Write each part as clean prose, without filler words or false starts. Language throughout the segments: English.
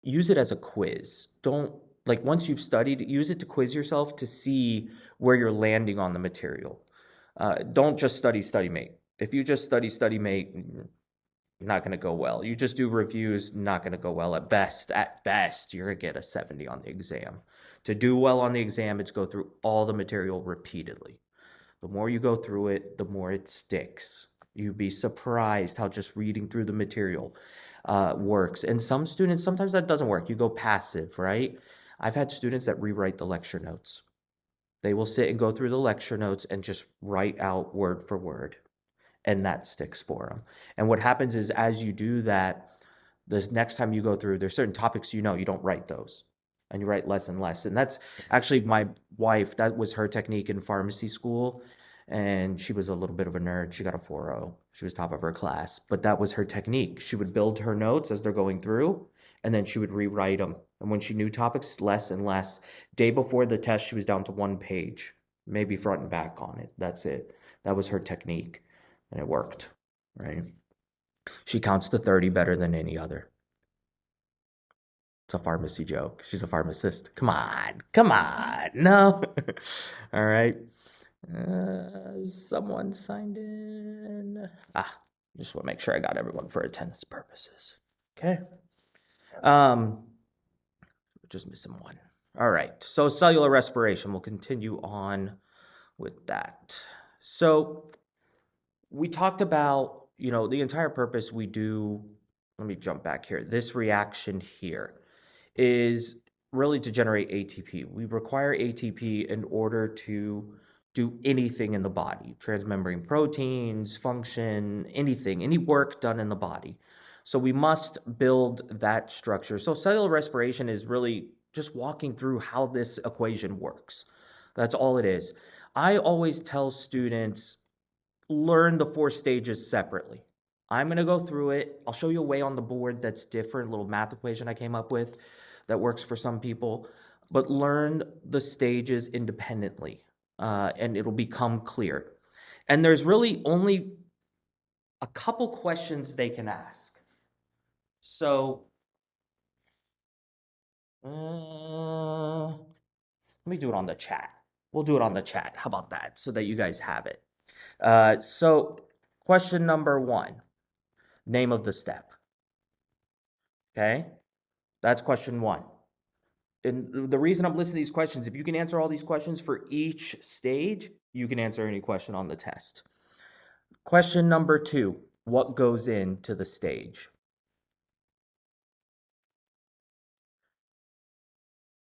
use it as a quiz. Don't, like, once you've studied, use it to quiz yourself to see where you're landing on the material. Don't just study mate. If you just study mate, not going to go well. You just do reviews, not going to go well. At best, you're going to get a 70 on the exam. To do well on the exam, it's go through all the material repeatedly. The more you go through it, the more it sticks. You'd be surprised how just reading through the material works. And some students, sometimes that doesn't work. You go passive, right? I've had students that rewrite the lecture notes. They will sit and go through the lecture notes and just write out word for word, and that sticks for them. And what happens is, as you do that, the next time you go through, there's certain topics you don't write those, and you write less and less. And that's actually my wife. That was her technique in pharmacy school, and she was a little bit of a nerd. She got a 4.0. She was top of her class, but that was her technique. She would build her notes as they're going through, and then she would rewrite them. And when she knew topics, less and less. Day before the test, she was down to 1 page, maybe front and back on it. That's it. That was her technique, and it worked, right? She counts to 30 better than any other. It's a pharmacy joke. She's a pharmacist. Come on. No. All right. Someone signed in. Just want to make sure I got everyone for attendance purposes. Okay. Just missing one. All right. So cellular respiration. We'll continue on with that. So we talked about, the entire purpose we do. Let me jump back here. This reaction here is really to generate ATP. We require ATP in order to do anything in the body, transmembrane proteins, function, anything, any work done in the body. So we must build that structure. So cellular respiration is really just walking through how this equation works. That's all it is. I always tell students, learn the 4 stages separately. I'm going to go through it. I'll show you a way on the board that's different, a little math equation I came up with that works for some people, but learn the stages independently, and it'll become clear. And there's really only a couple questions they can ask. So let me do it on the chat. We'll do it on the chat. How about that? So that you guys have it. So question number 1, name of the step. Okay, that's question 1. And the reason I'm listing these questions, if you can answer all these questions for each stage, you can answer any question on the test. Question number 2, what goes into the stage?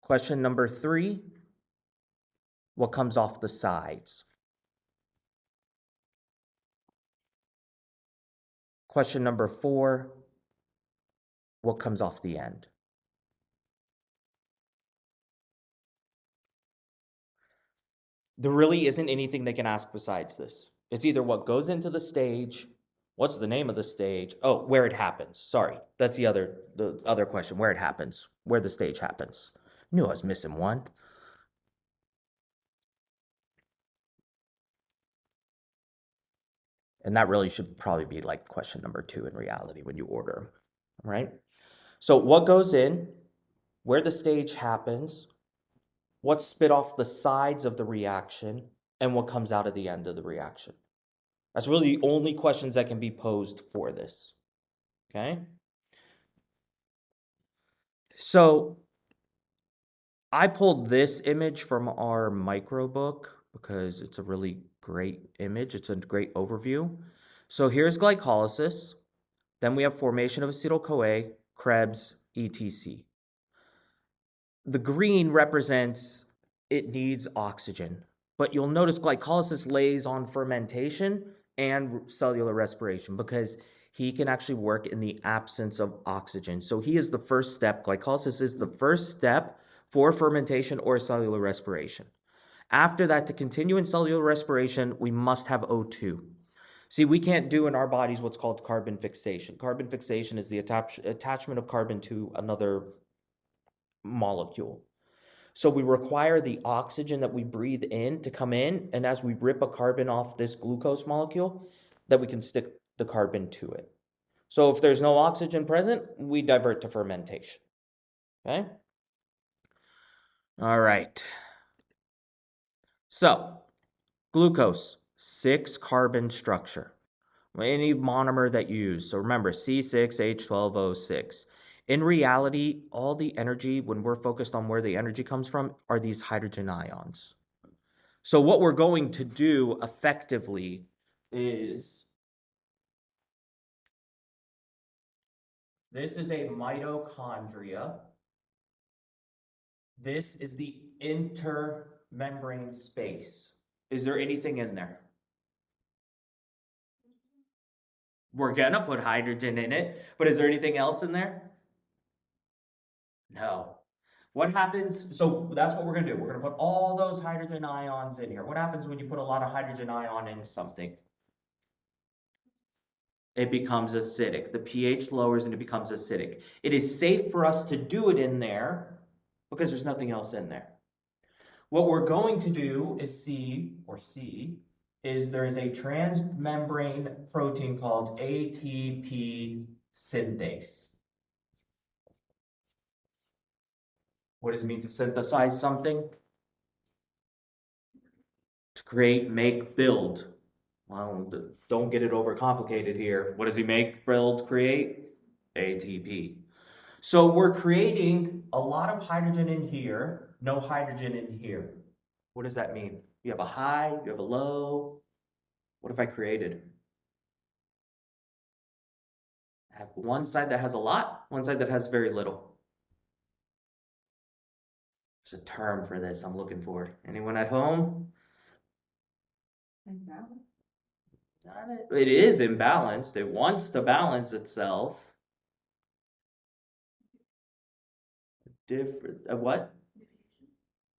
Question number 3, what comes off the sides? Question number 4, what comes off the end? There really isn't anything they can ask besides this. It's either what goes into the stage, what's the name of the stage? Oh, where it happens. Sorry, that's the other question, where it happens, where the stage happens. Knew I was missing one. And that really should probably be like question number 2 in reality when you order them, right? So what goes in, where the stage happens, what's spit off the sides of the reaction, and what comes out of the end of the reaction. That's really the only questions that can be posed for this, okay? So I pulled this image from our micro book because it's a really great image. It's a great overview. So here's glycolysis. Then we have formation of acetyl-CoA, Krebs, etc. The green represents it needs oxygen, but you'll notice glycolysis lays on fermentation and cellular respiration because he can actually work in the absence of oxygen. So he is the first step. Glycolysis is the first step for fermentation or cellular respiration. After that, to continue in cellular respiration, we must have O2. See, we can't do in our bodies what's called carbon fixation. Carbon fixation is the attachment of carbon to another molecule. So we require the oxygen that we breathe in to come in, and as we rip a carbon off this glucose molecule, that we can stick the carbon to it. So if there's no oxygen present, we divert to fermentation. Okay? All right. So, glucose, 6-carbon structure. Any monomer that you use. So remember, C6H12O6. In reality, all the energy, when we're focused on where the energy comes from, are these hydrogen ions. So what we're going to do effectively is, this is a mitochondria. This is the intermembrane space. Is there anything in there? We're gonna put hydrogen in it, but is there anything else in there? No. What happens? So that's what we're gonna do. We're gonna put all those hydrogen ions in here. What happens when you put a lot of hydrogen ion in something? It becomes acidic. The pH lowers and it becomes acidic. It is safe for us to do it in there because there's nothing else in there. What we're going to do is see there is a transmembrane protein called ATP synthase. What does it mean to synthesize something? To create, make, build. Well, don't get it overcomplicated here. What does he make, build, create? ATP. So we're creating a lot of hydrogen in here, no hydrogen in here. What does that mean? You have a high, you have a low. What have I created? I have one side that has a lot, one side that has very little. There's a term for this I'm looking for. Anyone at home? Imbalance. It is imbalanced. It wants to balance itself. What?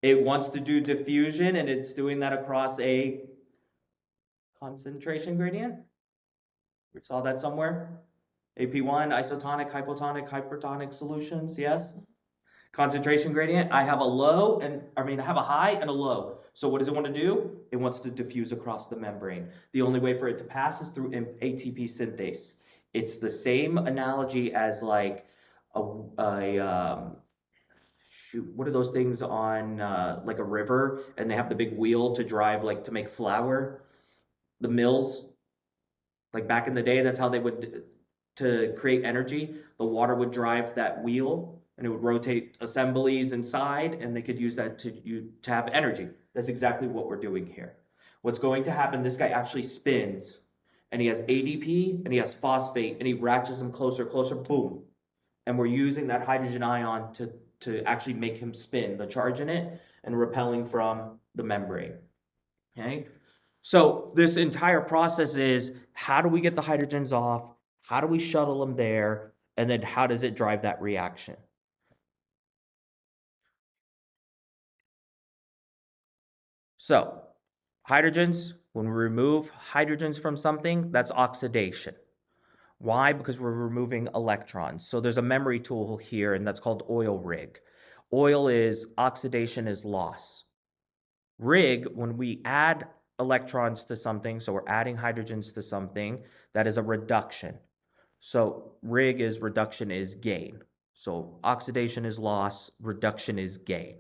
It wants to do diffusion, and it's doing that across a concentration gradient. We saw that somewhere. AP1, isotonic, hypotonic, hypertonic solutions, yes? Concentration gradient, I have a high and a low. So what does it want to do? It wants to diffuse across the membrane. The only way for it to pass is through ATP synthase. It's the same analogy as like what are those things on like a river, and they have the big wheel to drive, like to make flour? The mills, like back in the day, that's how they would, to create energy, the water would drive that wheel and it would rotate assemblies inside, and they could use that to have energy. That's exactly what we're doing here. What's going to happen, this guy actually spins, and he has ADP and he has phosphate, and he ratchets them closer, boom. And we're using that hydrogen ion to actually make him spin, the charge in it, and repelling from the membrane. Okay? So this entire process is, how do we get the hydrogens off? How do we shuttle them there? And then how does it drive that reaction? So hydrogens, when we remove hydrogens from something, that's oxidation. Why? Because we're removing electrons. So there's a memory tool here, and that's called oil rig. Oil is oxidation is loss. Rig, when we add electrons to something, so we're adding hydrogens to something, that is a reduction. So rig is reduction is gain. So oxidation is loss, reduction is gain.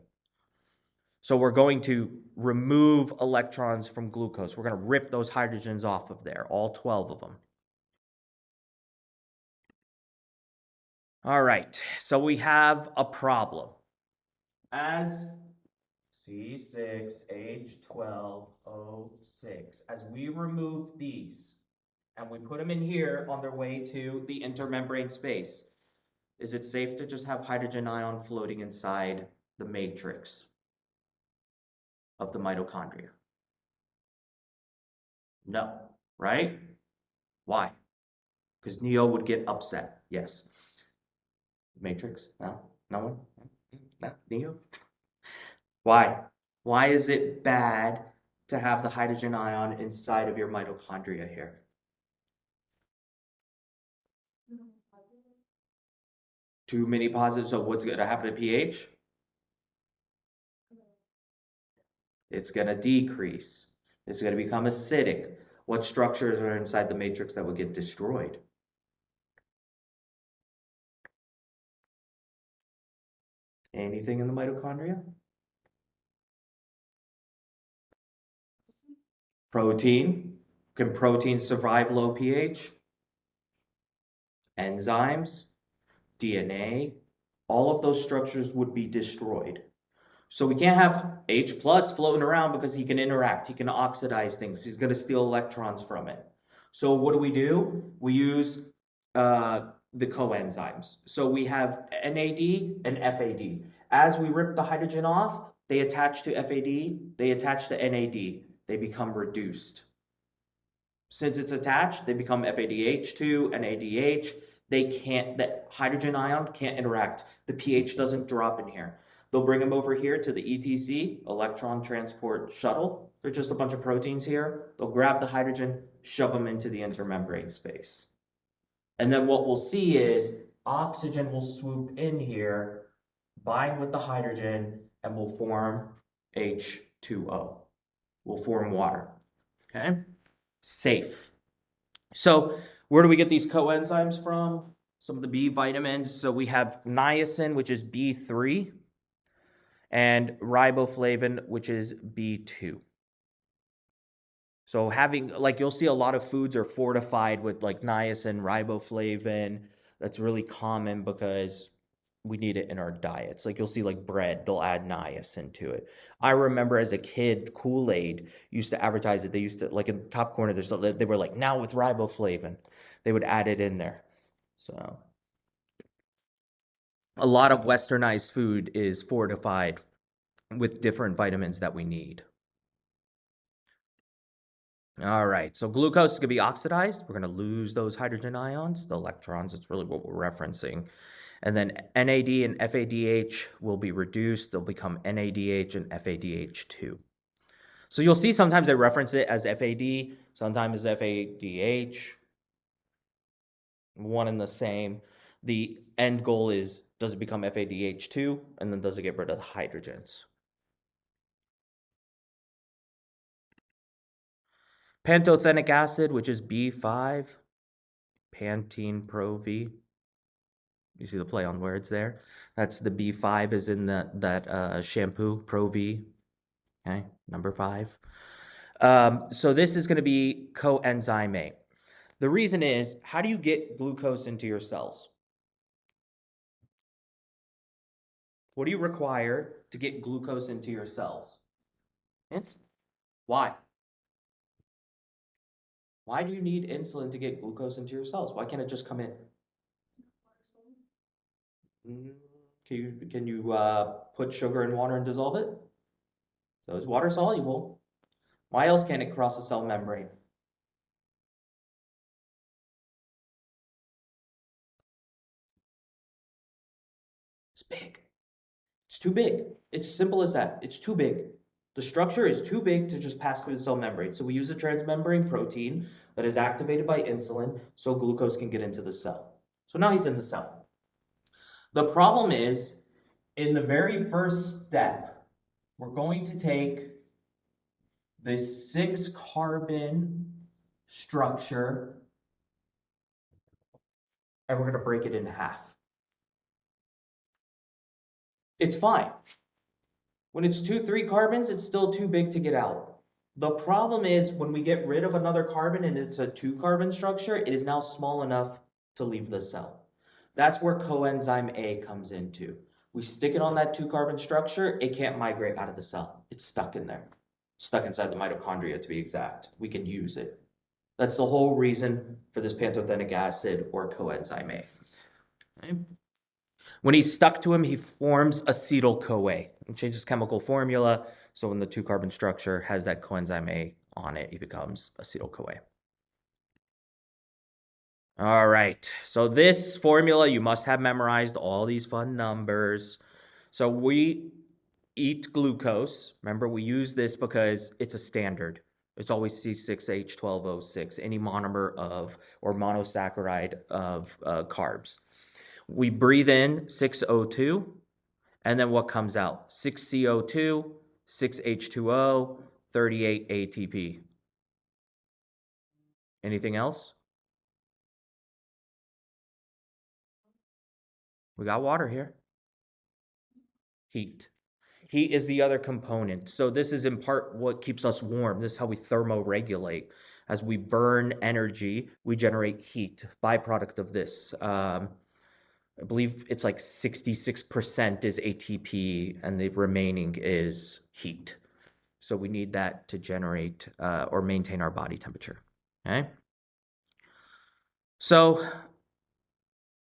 So we're going to remove electrons from glucose. We're going to rip those hydrogens off of there, all 12 of them. All right, so we have a problem. As C6H12O6, as we remove these and we put them in here on their way to the intermembrane space, is it safe to just have hydrogen ion floating inside the matrix of the mitochondria? No, right? Why? Because Neo would get upset. Yes. Matrix? No? No one? No? Neo? Why? Why is it bad to have the hydrogen ion inside of your mitochondria here? Too many positives. So what's going to happen to pH? It's going to decrease. It's going to become acidic. What structures are inside the matrix that would get destroyed? Anything in the mitochondria? Protein. Can protein survive low pH? Enzymes, DNA, all of those structures would be destroyed. So we can't have H plus floating around because he can interact, he can oxidize things, he's going to steal electrons from it. So what do? We use the coenzymes. So we have NAD and FAD. As we rip the hydrogen off, they attach to FAD, they attach to NAD, they become reduced. Since it's attached, they become FADH2 and ADH. They can't, the hydrogen ion can't interact. The pH doesn't drop in here. They'll bring them over here to the ETC, electron transport shuttle. They're just a bunch of proteins here. They'll grab the hydrogen, shove them into the intermembrane space. And then what we'll see is oxygen will swoop in here, bind with the hydrogen, and will form H2O. Will form water. Okay? Safe. So where do we get these coenzymes from? Some of the B vitamins. So we have niacin, which is B3, and riboflavin, which is B2. So having, like, you'll see a lot of foods are fortified with like niacin, riboflavin. That's really common because we need it in our diets. Like you'll see like bread, they'll add niacin to it. I remember as a kid, Kool-Aid used to advertise it. They used to, like in the top corner, they were like, now with riboflavin. They would add it in there. So a lot of westernized food is fortified with different vitamins that we need. All right, so glucose is going to be oxidized. We're going to lose those hydrogen ions, the electrons. It's really what we're referencing. And then NAD and FADH will be reduced. They'll become NADH and FADH2. So you'll see sometimes I reference it as FAD, sometimes as FADH, one and the same. The end goal is, does it become FADH2? And then does it get rid of the hydrogens? Pantothenic acid, which is B5, Pantene Pro V. You see the play on words there? That's the B5 is in that shampoo, Pro V. Okay, number 5. So this is going to be coenzyme A. The reason is, how do you get glucose into your cells? What do you require to get glucose into your cells? Insulin. Why? Why do you need insulin to get glucose into your cells? Why can't it just come in? Can you put sugar in water and dissolve it? So it's water soluble. Why else can't it cross the cell membrane? It's big. It's too big. It's simple as that. It's too big. The structure is too big to just pass through the cell membrane. So we use a transmembrane protein that is activated by insulin so glucose can get into the cell. So now he's in the cell. The problem is, in the very first step, we're going to take this 6-carbon structure and we're going to break it in half. It's fine. When it's 3 carbons, it's still too big to get out. The problem is when we get rid of another carbon and it's a 2-carbon structure, it is now small enough to leave the cell. That's where coenzyme A comes into. We stick it on that 2-carbon structure, it can't migrate out of the cell. It's stuck in there. Stuck inside the mitochondria to be exact. We can use it. That's the whole reason for this pantothenic acid or coenzyme A. Okay. When he's stuck to him, he forms acetyl-CoA. It changes chemical formula, so when the 2-carbon structure has that coenzyme A on it, he becomes acetyl-CoA. All right, so this formula, you must have memorized all these fun numbers. So we eat glucose. Remember, we use this because it's a standard. It's always C6H12O6, any monomer of or monosaccharide of carbs. We breathe in 6O2, and then what comes out? 6CO2, 6H2O, 38 ATP. Anything else? We got water here. Heat. Heat is the other component. So this is in part what keeps us warm. This is how we thermoregulate. As we burn energy, we generate heat, byproduct of this. I believe it's like 66% is ATP and the remaining is heat. So we need that to generate or maintain our body temperature. Okay. So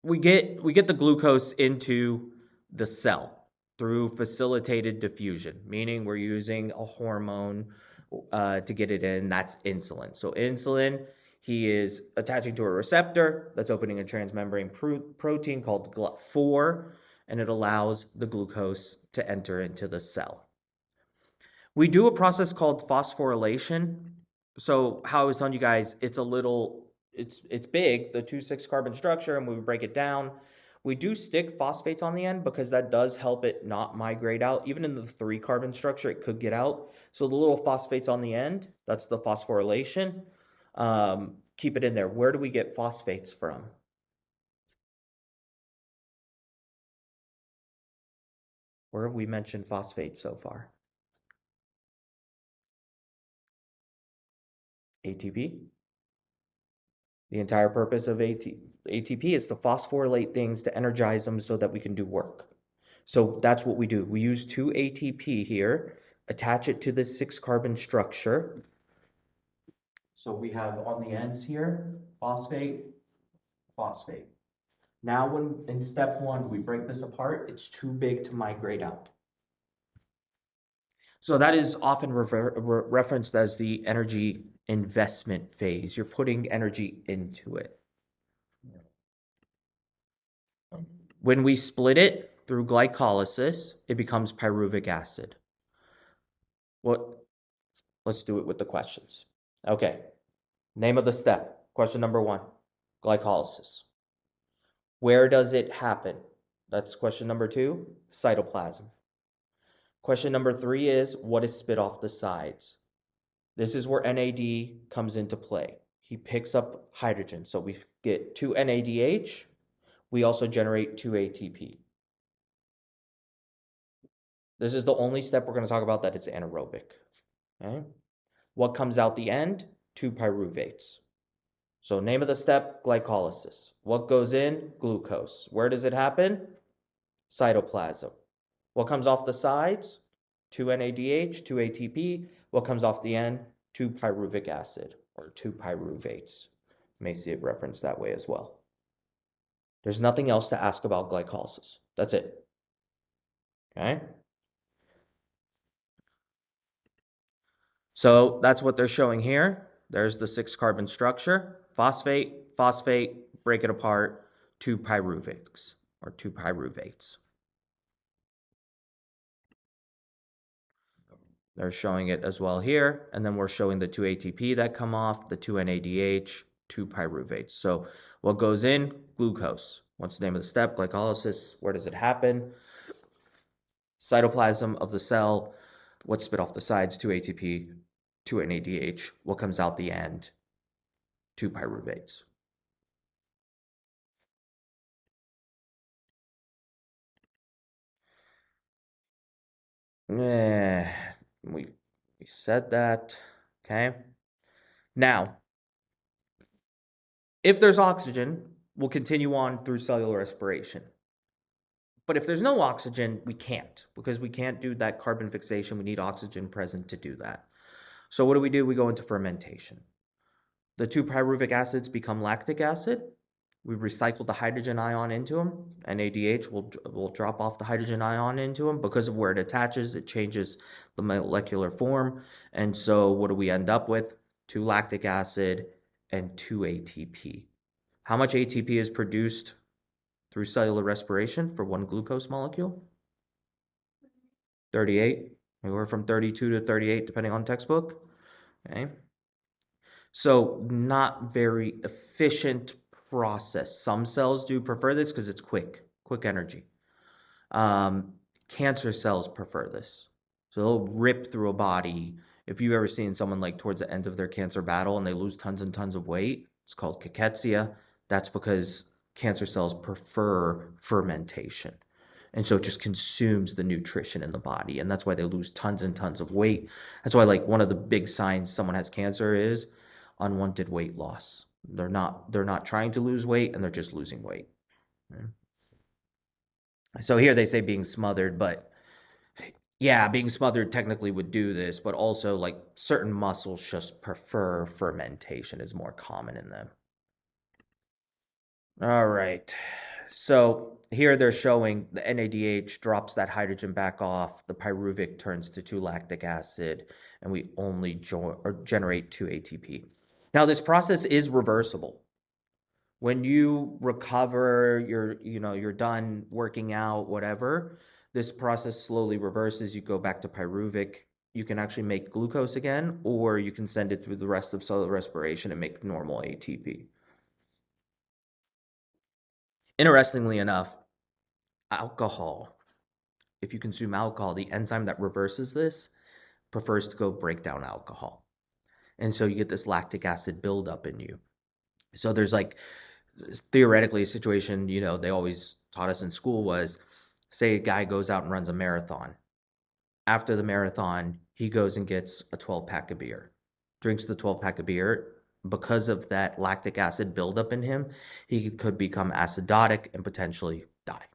we get the glucose into the cell through facilitated diffusion, meaning we're using a hormone to get it in. That's insulin. So insulin, he is attaching to a receptor that's opening a transmembrane protein called GLUT4, and it allows the glucose to enter into the cell. We do a process called phosphorylation. So how I was telling you guys, it's big, the 2,6 carbon structure, and when we break it down, we do stick phosphates on the end because that does help it not migrate out. Even in the 3 carbon structure, it could get out. So the little phosphates on the end, that's the phosphorylation. Keep it in there. Where do we get phosphates from? Where have we mentioned phosphates so far? ATP. The entire purpose of ATP is to phosphorylate things to energize them so that we can do work. So that's what we do. We use 2 ATP here, attach it to this 6 carbon structure. So we have on the ends here, phosphate, phosphate. Now when in step 1, we break this apart, it's too big to migrate out. So that is often referenced as the energy investment phase. You're putting energy into it. When we split it through glycolysis, it becomes pyruvic acid. Let's do it with the questions. Okay. Name of the step. Question number 1, glycolysis. Where does it happen? That's question number 2, cytoplasm. Question number 3 is, what is spit off the sides? This is where NAD comes into play. He picks up hydrogen. So we get 2 NADH. We also generate 2 ATP. This is the only step we're going to talk about that it's anaerobic. Okay? What comes out the end? 2 pyruvates. So name of the step, glycolysis. What goes in? Glucose. Where does it happen? Cytoplasm. What comes off the sides? 2 NADH, 2 ATP. What comes off the end? 2 pyruvic acid, or 2 pyruvates. You may see it referenced that way as well. There's nothing else to ask about glycolysis. That's it. Okay? So that's what they're showing here. There's the 6 carbon structure. Phosphate, phosphate, break it apart, 2 pyruvates, or 2 pyruvates. They're showing it as well here. And then we're showing the 2 ATP that come off, the 2 NADH, 2 pyruvates. So what goes in? Glucose. What's the name of the step? Glycolysis. Where does it happen? Cytoplasm of the cell. What's spit off the sides? 2 ATP, 2 NADH. What comes out the end? 2 pyruvates. We said that. Okay. Now, if there's oxygen, we'll continue on through cellular respiration. But if there's no oxygen, we can't, because we can't do that carbon fixation. We need oxygen present to do that. So what do? We go into fermentation. The 2 pyruvic acids become lactic acid. We recycle the hydrogen ion into them. NADH will drop off the hydrogen ion into them. Because of where it attaches, it changes the molecular form. And so what do we end up with? 2 lactic acid and 2 ATP. How much ATP is produced through cellular respiration for 1 glucose molecule? 38. Anywhere from 32 to 38, depending on textbook. Okay. So not very efficient process. Some cells do prefer this because it's quick energy. Cancer cells prefer this. So they'll rip through a body. If you've ever seen someone like towards the end of their cancer battle and they lose tons and tons of weight, it's called cachexia. That's because cancer cells prefer fermentation. And so it just consumes the nutrition in the body. And that's why they lose tons and tons of weight. That's why, like, one of the big signs someone has cancer is unwanted weight loss. They're not trying to lose weight, and they're just losing weight. So here they say being smothered, but yeah, being smothered technically would do this, but also like certain muscles just prefer fermentation is more common in them. All right. So here they're showing the NADH drops that hydrogen back off, the pyruvic turns to 2-lactic acid, and we only generate 2 ATP. Now this process is reversible. When you recover, you're done working out, whatever, this process slowly reverses. You go back to pyruvic. You can actually make glucose again, or you can send it through the rest of cellular respiration and make normal ATP. Interestingly enough, alcohol, if you consume alcohol, the enzyme that reverses this prefers to go break down alcohol. And so you get this lactic acid buildup in you. So there's like theoretically a situation, they always taught us in school was, say a guy goes out and runs a marathon. After the marathon, he goes and gets a 12-pack of beer, drinks the 12-pack of beer. Because of that lactic acid buildup in him, he could become acidotic and potentially die.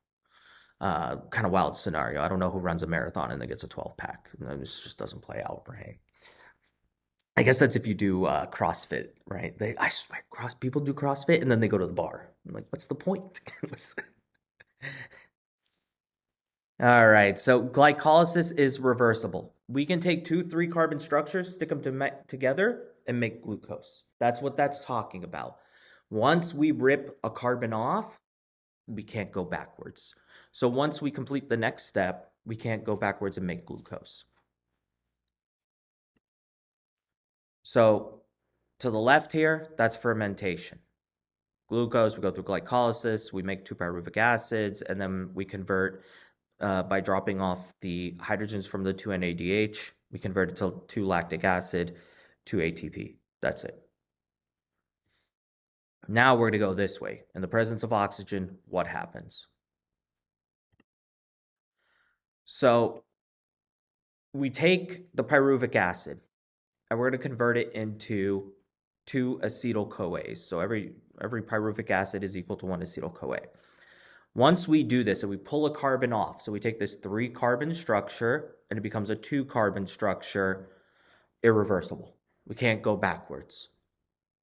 Kind of wild scenario. I don't know who runs a marathon and then gets a 12-pack. This just doesn't play out, right? I guess that's if you do CrossFit, right? I swear, people do CrossFit and then they go to the bar. I'm like, what's the point? All right, so glycolysis is reversible. We can take 2 3-carbon structures, stick them together, and make glucose. That's what that's talking about. Once we rip a carbon off, we can't go backwards. So once we complete the next step, we can't go backwards and make glucose. So to the left here, that's fermentation. Glucose, we go through glycolysis, we make 2 pyruvic acids, and then we convert by dropping off the hydrogens from the 2 NADH. We convert it to 2-lactic acid, 2 ATP. That's it. Now we're going to go this way. In the presence of oxygen, what happens? So we take the pyruvic acid and we're going to convert it into 2 acetyl-CoAs. So every pyruvic acid is equal to 1 acetyl-CoA. Once we do this and we pull a carbon off, so we take this 3-carbon structure and it becomes a 2-carbon structure, irreversible. We can't go backwards,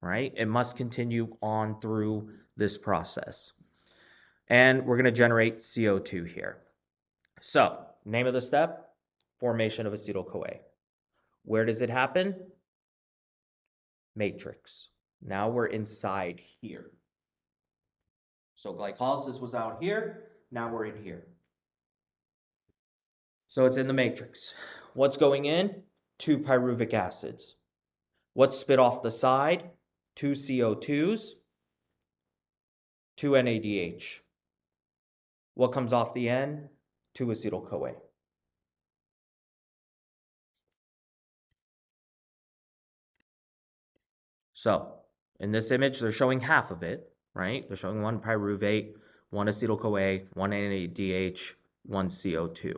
right? It must continue on through this process. And we're going to generate CO2 here. So, name of the step, formation of acetyl-CoA. Where does it happen? Matrix. Now we're inside here. So glycolysis was out here, now we're in here. So it's in the matrix. What's going in? 2 pyruvic acids. What's spit off the side? 2 CO2s, 2 NADH. What comes off the end? 2 acetyl-CoA. So in this image, they're showing half of it, right? They're showing 1 pyruvate, 1 acetyl-CoA, 1 NADH, 1 CO2.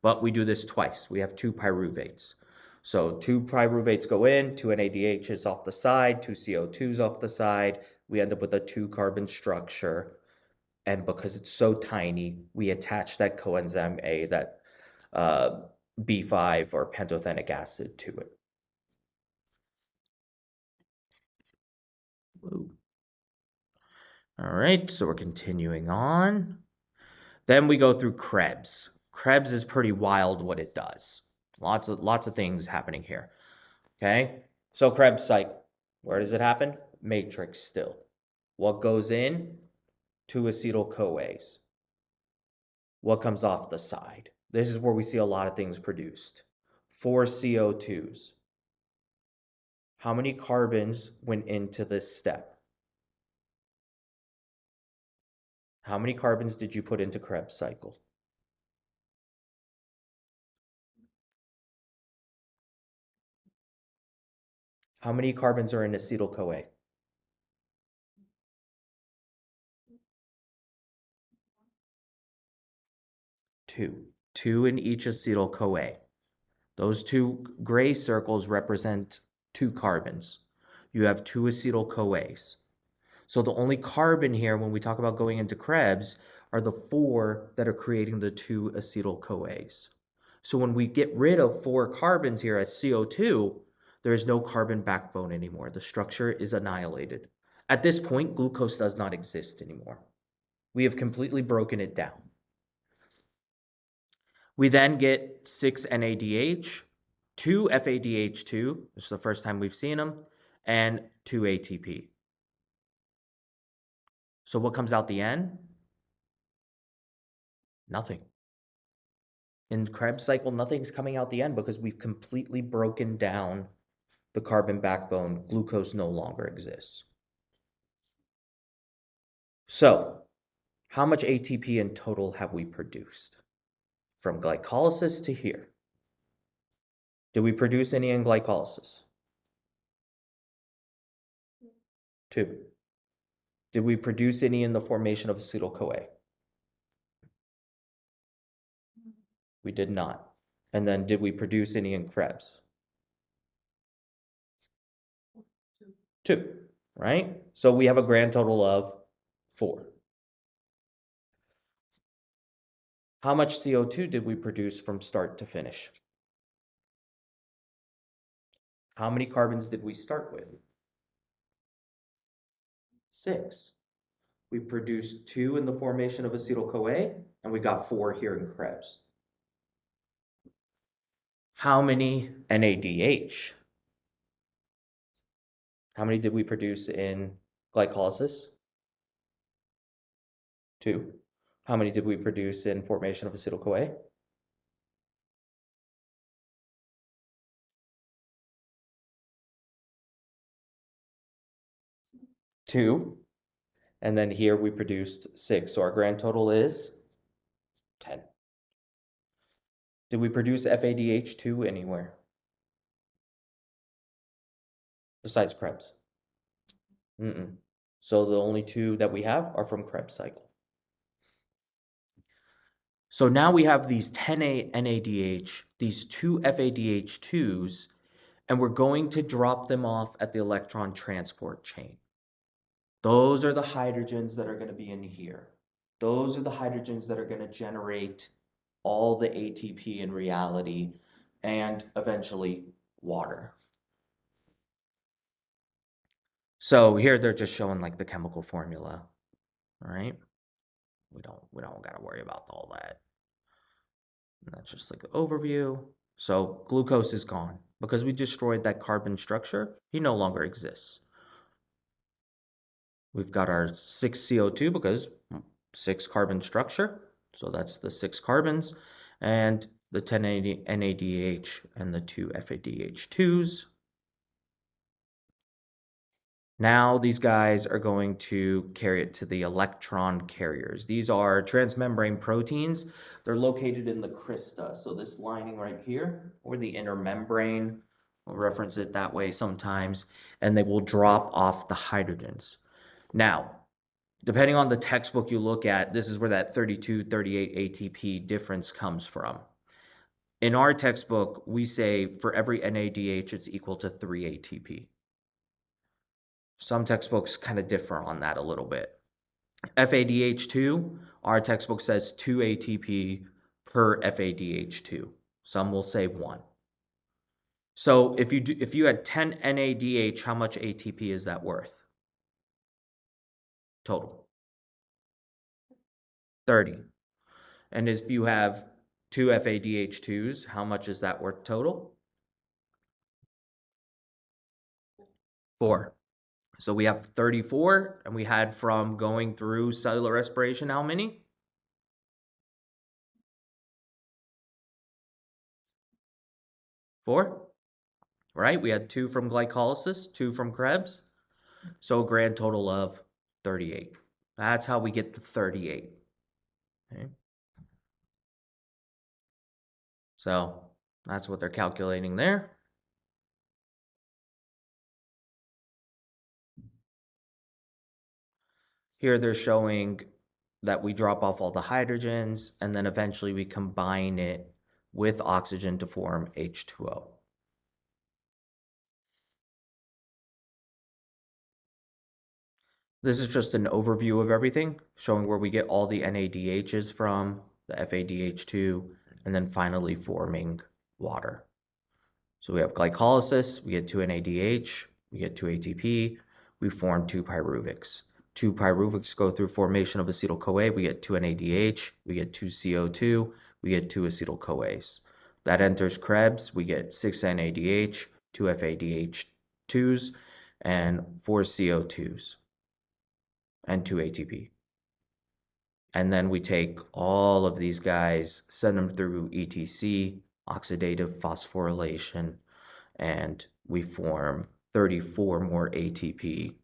But we do this twice. We have 2 pyruvates. So 2 pyruvates go in, 2 NADHs off the side, 2 CO2s off the side. We end up with a 2-carbon structure. And because it's so tiny, we attach that coenzyme A, that B5 or pantothenic acid to it. Ooh. All right, so we're continuing on. Then we go through Krebs. Krebs is pretty wild what it does. Lots of things happening here. Okay, so Krebs cycle. Where does it happen? Matrix still. What goes in? 2 acetyl-CoAs. What comes off the side? This is where we see a lot of things produced. 4 CO2s. How many carbons went into this step? How many carbons did you put into Krebs cycle? How many carbons are in acetyl-CoA? Two in each acetyl-CoA. Those two gray circles represent 2 carbons. You have 2 acetyl-CoAs. So the only carbon here when we talk about going into Krebs are the 4 that are creating the 2 acetyl-CoAs. So when we get rid of 4 carbons here as CO2, there is no carbon backbone anymore. The structure is annihilated. At this point, glucose does not exist anymore. We have completely broken it down. We then get 6 NADH, 2 FADH2, this is the first time we've seen them, and 2 ATP. So what comes out the end? Nothing. In Krebs cycle, nothing's coming out the end because we've completely broken down the carbon backbone. Glucose no longer exists. So, how much ATP in total have we produced? From glycolysis to here. Did we produce any in glycolysis? 2. Did we produce any in the formation of acetyl-CoA? We did not. And then did we produce any in Krebs? 2, right? So we have a grand total of 4. How much CO2 did we produce from start to finish? How many carbons did we start with? 6. We produced 2 in the formation of acetyl-CoA, and we got 4 here in Krebs. How many NADH? How many did we produce in glycolysis? 2. How many did we produce in formation of acetyl-CoA? 2. And then here we produced 6. So our grand total is 10. Did we produce FADH2 anywhere besides Krebs? So the only 2 that we have are from Krebs cycle. So now we have these 10 NADH, these 2 FADH2s, and we're going to drop them off at the electron transport chain. Those are the hydrogens that are going to be in here. Those are the hydrogens that are going to generate all the ATP in reality and eventually water. So here they're just showing like the chemical formula, all right? We don't got to worry about all that. And that's just like the overview. So glucose is gone because we destroyed that carbon structure. He no longer exists. We've got our 6 CO2 because 6 carbon structure. So that's the 6 carbons and the 10 NADH and the 2 FADH2s. Now these guys are going to carry it to the electron carriers. These are transmembrane proteins. They're located in the crista. So this lining right here, or the inner membrane, we'll reference it that way sometimes, and they will drop off the hydrogens. Now, depending on the textbook you look at, this is where that 32, 38 ATP difference comes from. In our textbook, we say for every NADH, it's equal to 3 ATP. Some textbooks kind of differ on that a little bit. FADH2, our textbook says 2 ATP per FADH2. Some will say 1. So if you had 10 NADH, how much ATP is that worth? Total. 30. And if you have 2 FADH2s, how much is that worth total? 4. So we have 34, and we had from going through cellular respiration, how many? 4, right? We had 2 from glycolysis, 2 from Krebs. So a grand total of 38. That's how we get to 38. Okay. So that's what they're calculating there. Here they're showing that we drop off all the hydrogens, and then eventually we combine it with oxygen to form H2O. This is just an overview of everything, showing where we get all the NADHs from, the FADH2, and then finally forming water. So we have glycolysis, we get 2 NADH, we get 2 ATP, we form 2 pyruvics. 2 pyruvics go through formation of acetyl-CoA, we get 2 NADH, we get 2 CO2, we get 2 acetyl-CoAs. That enters Krebs, we get 6 NADH, 2 FADH2s, and 4 CO2s, and 2 ATP. And then we take all of these guys, send them through ETC, oxidative phosphorylation, and we form 34 more ATP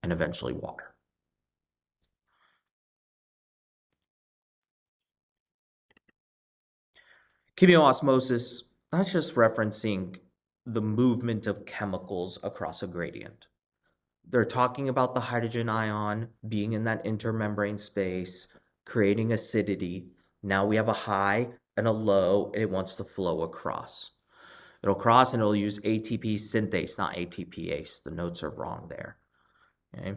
and eventually water. Chemiosmosis, that's just referencing the movement of chemicals across a gradient. They're talking about the hydrogen ion being in that intermembrane space, creating acidity. Now we have a high and a low, and it wants to flow across. It'll cross and it'll use ATP synthase, not ATPase. The notes are wrong there. Okay?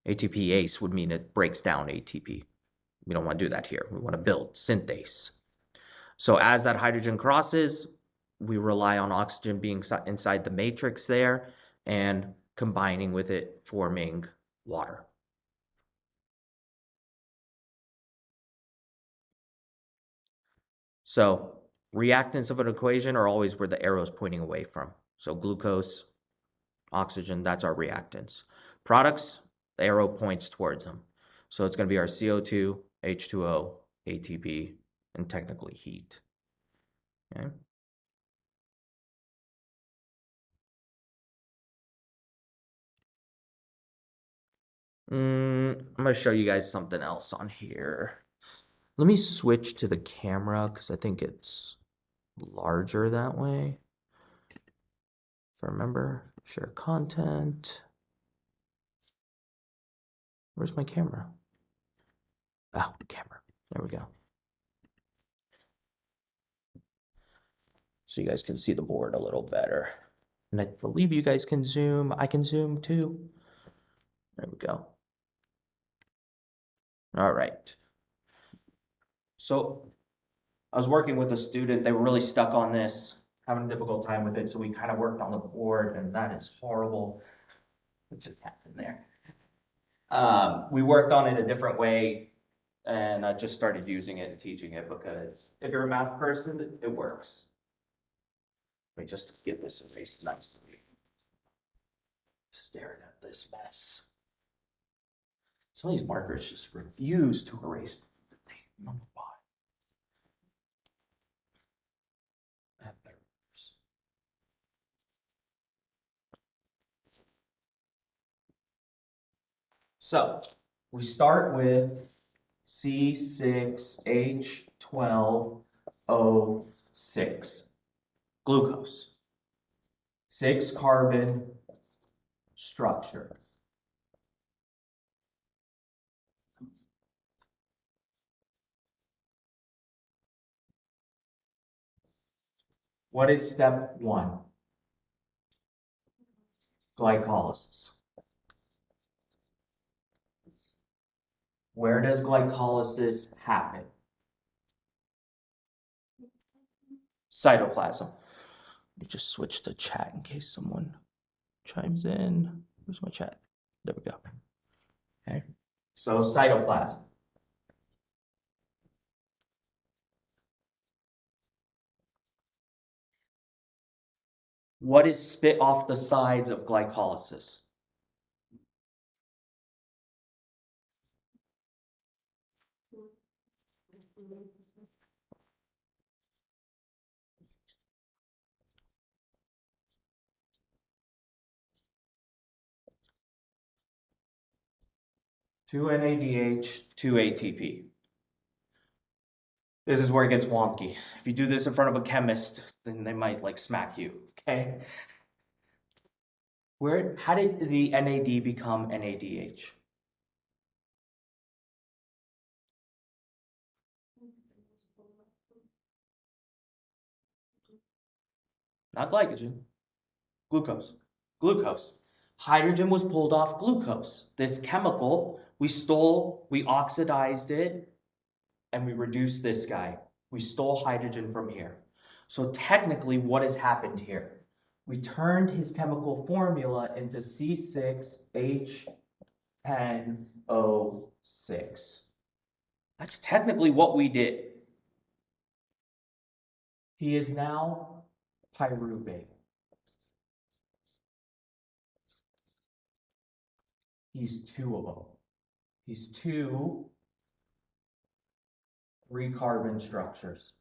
ATPase would mean it breaks down ATP. We don't want to do that here. We want to build synthase. So as that hydrogen crosses, we rely on oxygen being inside the matrix there and combining with it, forming water. So reactants of an equation are always where the arrow is pointing away from. So glucose, oxygen, that's our reactants. Products, the arrow points towards them. So it's going to be our CO2, H2O, ATP, and technically heat. Okay. I'm going to show you guys something else on here. Let me switch to the camera because I think it's larger that way. If I remember, share content. Where's my camera? Oh, camera. There we go. So you guys can see the board a little better. And I believe you guys can zoom. I can zoom too. There we go. All right. So I was working with a student. They were really stuck on this, having a difficult time with it. So we kind of worked on the board, and that is horrible. What just happened there? We worked on it a different way, and I just started using it and teaching it because if you're a math person, it works. Let me just get this erased nicely. Staring at this mess. Some of these markers just refuse to erase. I don't know why. So we start with C6H12O6, glucose, 6 carbon structure. What is step 1? Glycolysis. Where does glycolysis happen? Cytoplasm. Let me just switch to chat in case someone chimes in. Where's my chat? There we go. Okay. So cytoplasm. What is spit off the sides of glycolysis? Two NADH, 2 ATP. This is where it gets wonky. If you do this in front of a chemist, then they might like smack you, okay? How did the NAD become NADH? Not glycogen. Glucose. Glucose. Hydrogen was pulled off glucose. This chemical, we stole, we oxidized it, and we reduced this guy. We stole hydrogen from here. So technically, what has happened here? We turned his chemical formula into C6H10O6. That's technically what we did. He is now pyruvate. He's two of them. He's two 3-carbon structures.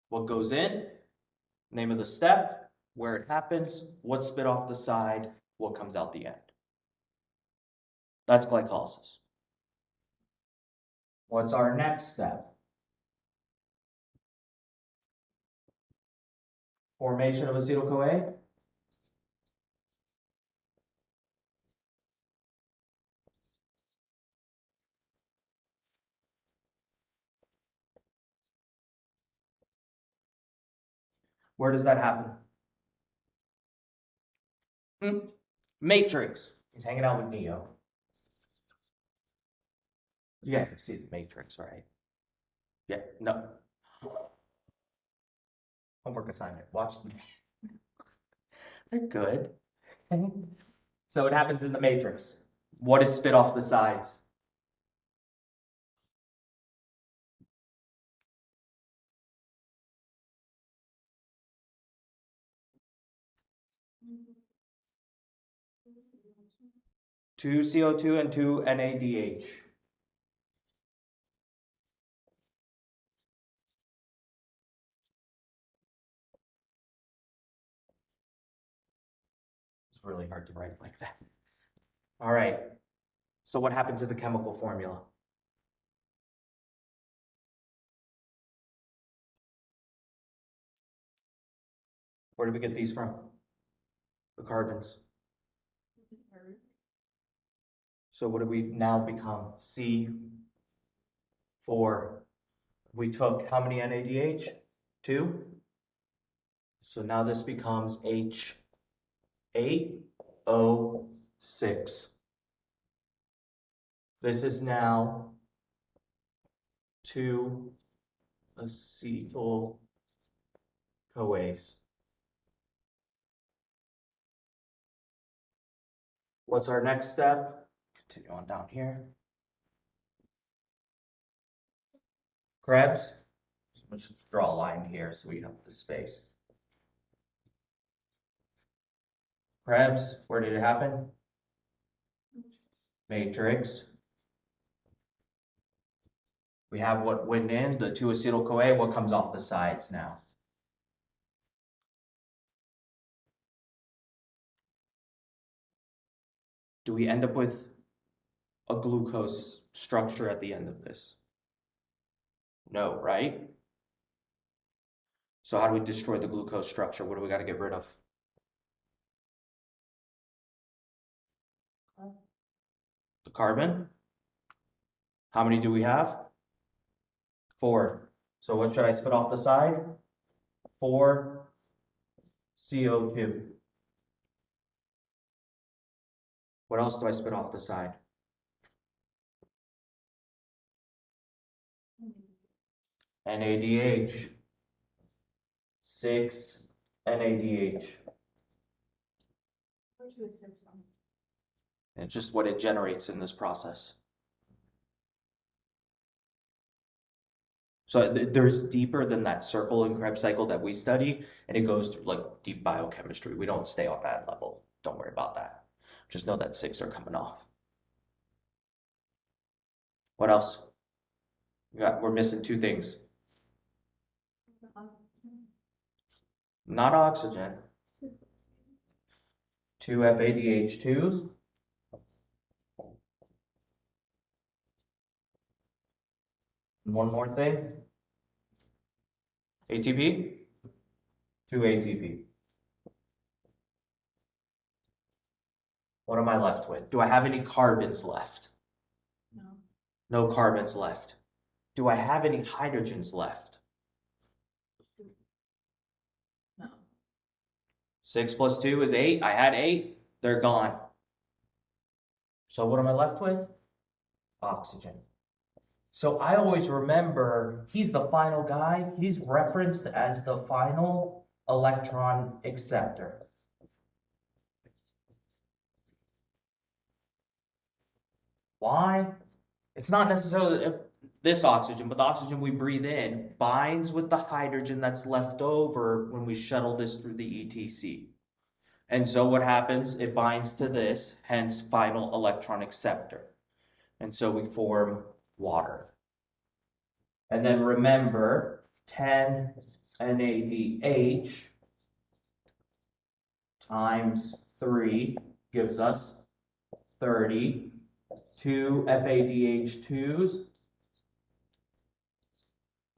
What goes in? Name of the step, where it happens, what's spit off the side, what comes out the end. That's glycolysis. What's our next step? Formation of acetyl-CoA. Where does that happen? Matrix. He's hanging out with Neo. You guys have seen the Matrix, right? Yeah, no. Homework assignment. Watch them. They're good. So it happens in the Matrix. What is spit off the sides? Two CO2 and 2 NADH. It's really hard to write it like that. All right. So what happened to the chemical formula? Where did we get these from? The carbons. So what do we now become? C4. We took how many NADH? 2. So now this becomes H8O6. This is now 2 acetyl-CoAs. What's our next step? Continue on down here. Krebs. Let's just draw a line here so we have the space. Krebs, where did it happen? Matrix. We have what went in, the 2 acetyl-CoA. What comes off the sides now? Do we end up with a glucose structure at the end of this? No, right? So how do we destroy the glucose structure? What do we got to get rid of? The carbon. How many do we have? 4. So what should I spit off the side? 4 CO2. What else do I spit off the side? NADH. 6 NADH. It's just what it generates in this process. So there's deeper than that circle in Krebs cycle that we study, and it goes through like deep biochemistry. We don't stay on that level. Don't worry about that. Just know that 6 are coming off. What else? We're missing 2 things. Not oxygen. 2 FADH2s. And one more thing. ATP. 2 ATP. What am I left with? Do I have any carbons left? No. No carbons left. Do I have any hydrogens left? No. 6 plus 2 is 8. I had 8. They're gone. So what am I left with? Oxygen. So I always remember he's the final guy. He's referenced as the final electron acceptor. Why? It's not necessarily this oxygen, but the oxygen we breathe in binds with the hydrogen that's left over when we shuttle this through the ETC. And so what happens? It binds to this, hence final electron acceptor. And so we form water. And then remember, 10 NADH times 3 gives us 30. 2 FADH2s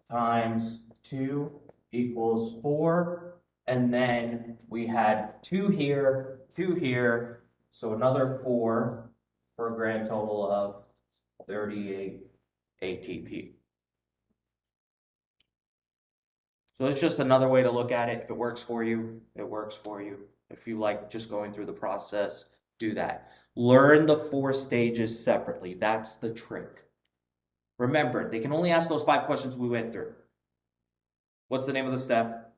times 2 equals 4. And then we had 2 here, 2 here, so another 4 for a grand total of 38 ATP. So it's just another way to look at it. If it works for you, it works for you. If you like just going through the process, do that. Learn the 4 stages separately. That's the trick. Remember, they can only ask those 5 questions we went through. What's the name of the step?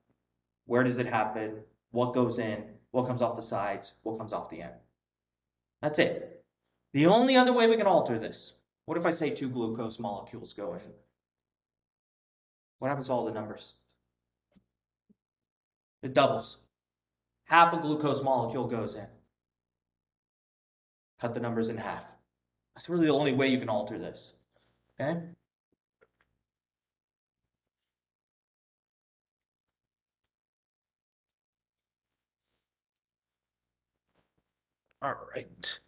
Where does it happen? What goes in? What comes off the sides? What comes off the end? That's it. The only other way we can alter this, what if I say 2 glucose molecules go in? What happens to all the numbers? It doubles. Half a glucose molecule goes in. Cut the numbers in half. That's really the only way you can alter this. Okay? All right.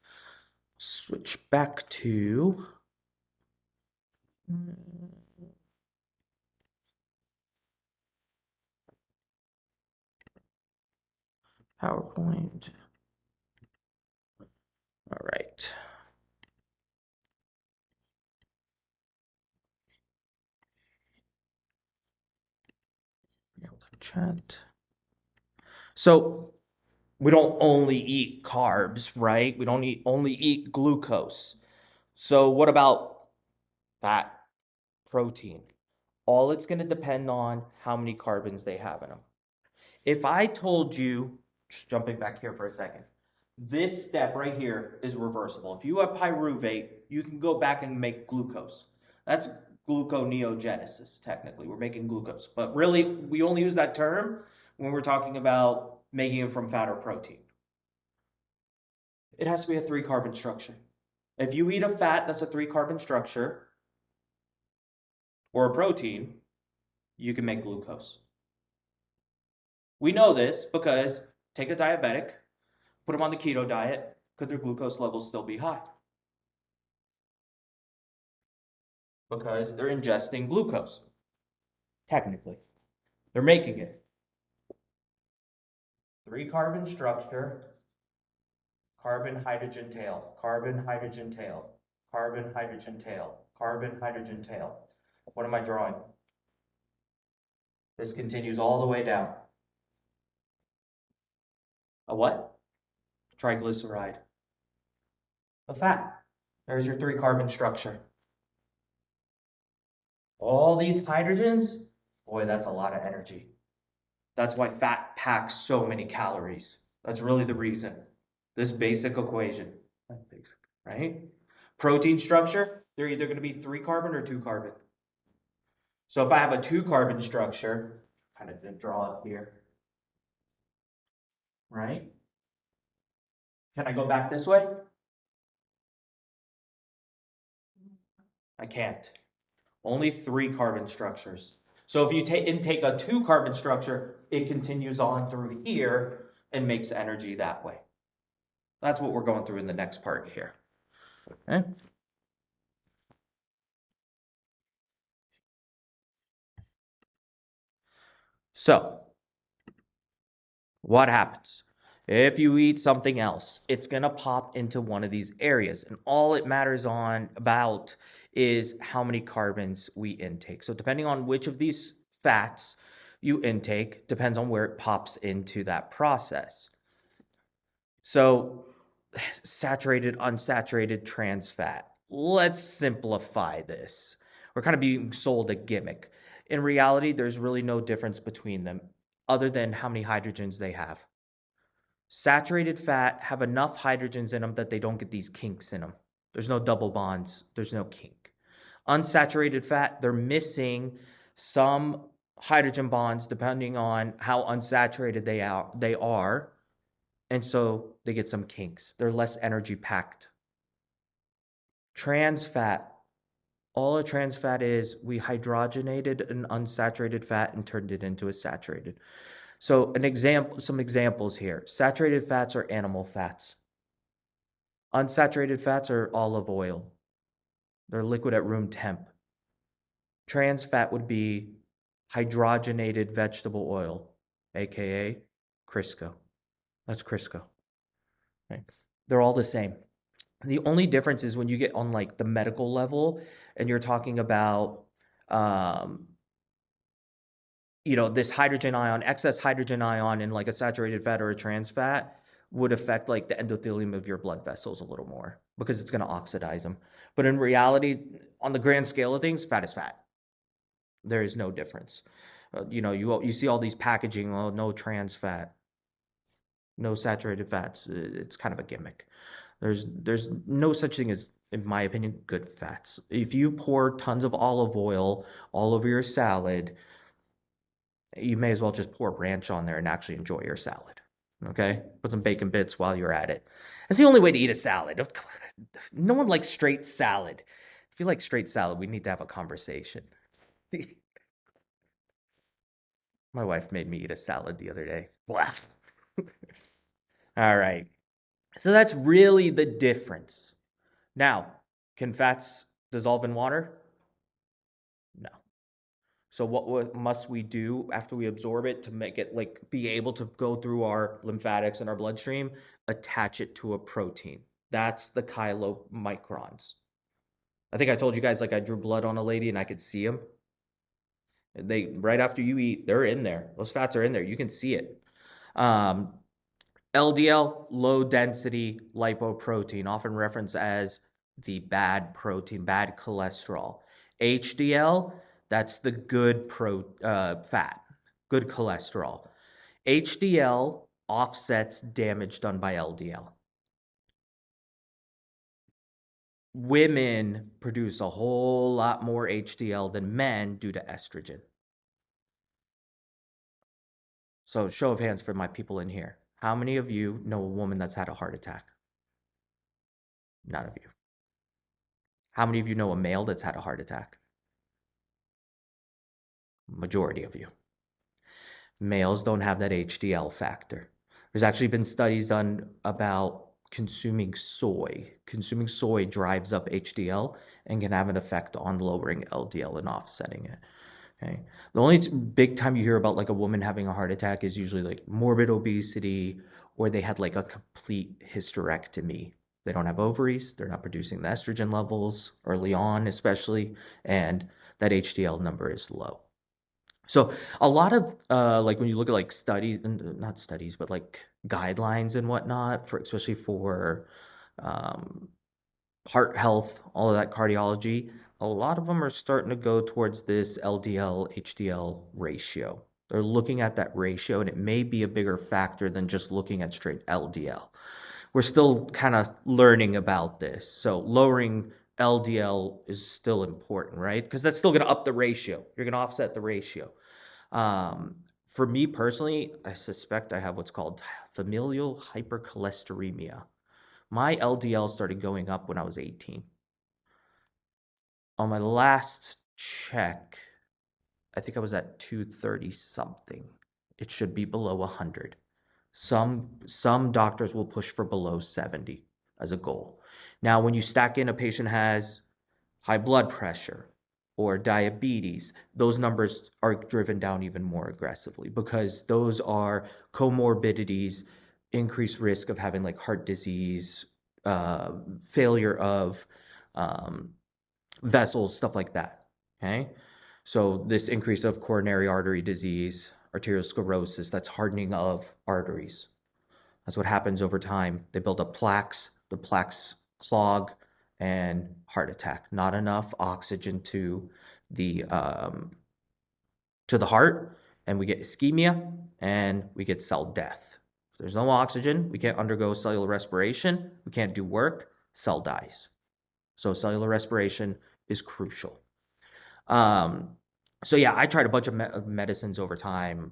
Switch back to PowerPoint. All right. Chat. So we don't only eat carbs, right? We don't only eat glucose. So what about fat, protein? All it's going to depend on how many carbons they have in them. If I told you, just jumping back here for a second, this step right here is reversible. If you have pyruvate, you can go back and make glucose. That's gluconeogenesis, technically. We're making glucose. But really, we only use that term when we're talking about making it from fat or protein. It has to be a 3-carbon structure. If you eat a fat that's a 3-carbon structure, or a protein, you can make glucose. We know this because take a diabetic, put them on the keto diet, could their glucose levels still be high? Because they're ingesting glucose. Technically. They're making it. 3-carbon structure, carbon, hydrogen, tail, carbon, hydrogen, tail, carbon, hydrogen, tail, carbon, hydrogen, tail. What am I drawing? This continues all the way down. A what? Triglyceride. A fat. There's your 3-carbon structure. All these hydrogens, boy, that's a lot of energy. That's why fat packs so many calories. That's really the reason. This basic equation, right? Protein structure, they're either going to be 3-carbon or 2-carbon. So if I have a 2-carbon structure, kind of draw it here, right? Can I go back this way? I can't. Only 3-carbon structures. So if you intake a 2-carbon structure, it continues on through here and makes energy that way. That's what we're going through in the next part here. Okay? So, what happens? If you eat something else, it's going to pop into one of these areas. And all it matters on about is how many carbons we intake. So depending on which of these fats you intake, depends on where it pops into that process. So saturated, unsaturated, trans fat. Let's simplify this. We're kind of being sold a gimmick. In reality, there's really no difference between them other than how many hydrogens they have. Saturated fat have enough hydrogens in them that they don't get these kinks in them. There's no double bonds. There's no kink. Unsaturated fat, they're missing some hydrogen bonds depending on how unsaturated they are. And so they get some kinks. They're less energy packed. Trans fat. All a trans fat is, we hydrogenated an unsaturated fat and turned it into a saturated. So some examples here. Saturated fats are animal fats. Unsaturated fats are olive oil. They're liquid at room temp. Trans fat would be hydrogenated vegetable oil, aka Crisco. That's Crisco. Right? They're all the same. The only difference is when you get on like the medical level and you're talking about this hydrogen ion, excess hydrogen ion in like a saturated fat or a trans fat would affect like the endothelium of your blood vessels a little more because it's going to oxidize them. But in reality, on the grand scale of things, fat is fat. There is no difference. You see all these packaging, no trans fat, no saturated fats. It's kind of a gimmick. There's no such thing as, in my opinion, good fats. If you pour tons of olive oil all over your salad, you may as well just pour ranch on there and actually enjoy your salad. Okay? Put some bacon bits while you're at it. That's the only way to eat a salad. No one likes straight salad. If you like straight salad, we need to have a conversation. My wife made me eat a salad the other day. Blah. All right. So that's really the difference. Now, can fats dissolve in water? No. So what must we do after we absorb it to make it be able to go through our lymphatics and our bloodstream? Attach it to a protein. That's the chylomicrons. I think I told you guys I drew blood on a lady and I could see them. They right after you eat, they're in there. Those fats are in there. You can see it. LDL, low density lipoprotein, often referenced as the bad protein, bad cholesterol. HDL, that's the good fat, good cholesterol. HDL offsets damage done by LDL. Women produce a whole lot more HDL than men due to estrogen. So show of hands for my people in here. How many of you know a woman that's had a heart attack? None of you. How many of you know a male that's had a heart attack? Majority of you. Males don't have that HDL factor. There's actually been studies done about consuming soy. Consuming soy drives up HDL and can have an effect on lowering LDL and offsetting it. Okay. The only big time you hear about a woman having a heart attack is usually morbid obesity, or they had a complete hysterectomy. They don't have ovaries, they're not producing the estrogen levels early on especially, and that HDL number is low. So a lot of when you look at studies, not studies, but guidelines and whatnot, especially for heart health, all of that cardiology, a lot of them are starting to go towards this LDL HDL ratio. They're looking at that ratio, and it may be a bigger factor than just looking at straight LDL. We're still kind of learning about this. So lowering LDL is still important, right? Because that's still going to up the ratio. You're going to offset the ratio. For me personally, I suspect I have what's called familial hypercholesteremia. My LDL started going up when I was 18. On my last check, I think I was at 230 something. It should be below 100. Some doctors will push for below 70 as a goal. Now, when you stack in a patient has high blood pressure or diabetes, those numbers are driven down even more aggressively because those are comorbidities increased risk of having like heart disease, failure of vessels, stuff like that. Okay. So this increase of coronary artery disease, arteriosclerosis, that's hardening of arteries. That's what happens over time. They build up plaques, the plaques clog, and heart attack. Not enough oxygen the to the heart, and we get ischemia, and we get cell death. If there's no oxygen, we can't undergo cellular respiration, we can't do work, cell dies. So cellular respiration is crucial. So yeah, I tried a bunch of medicines over time,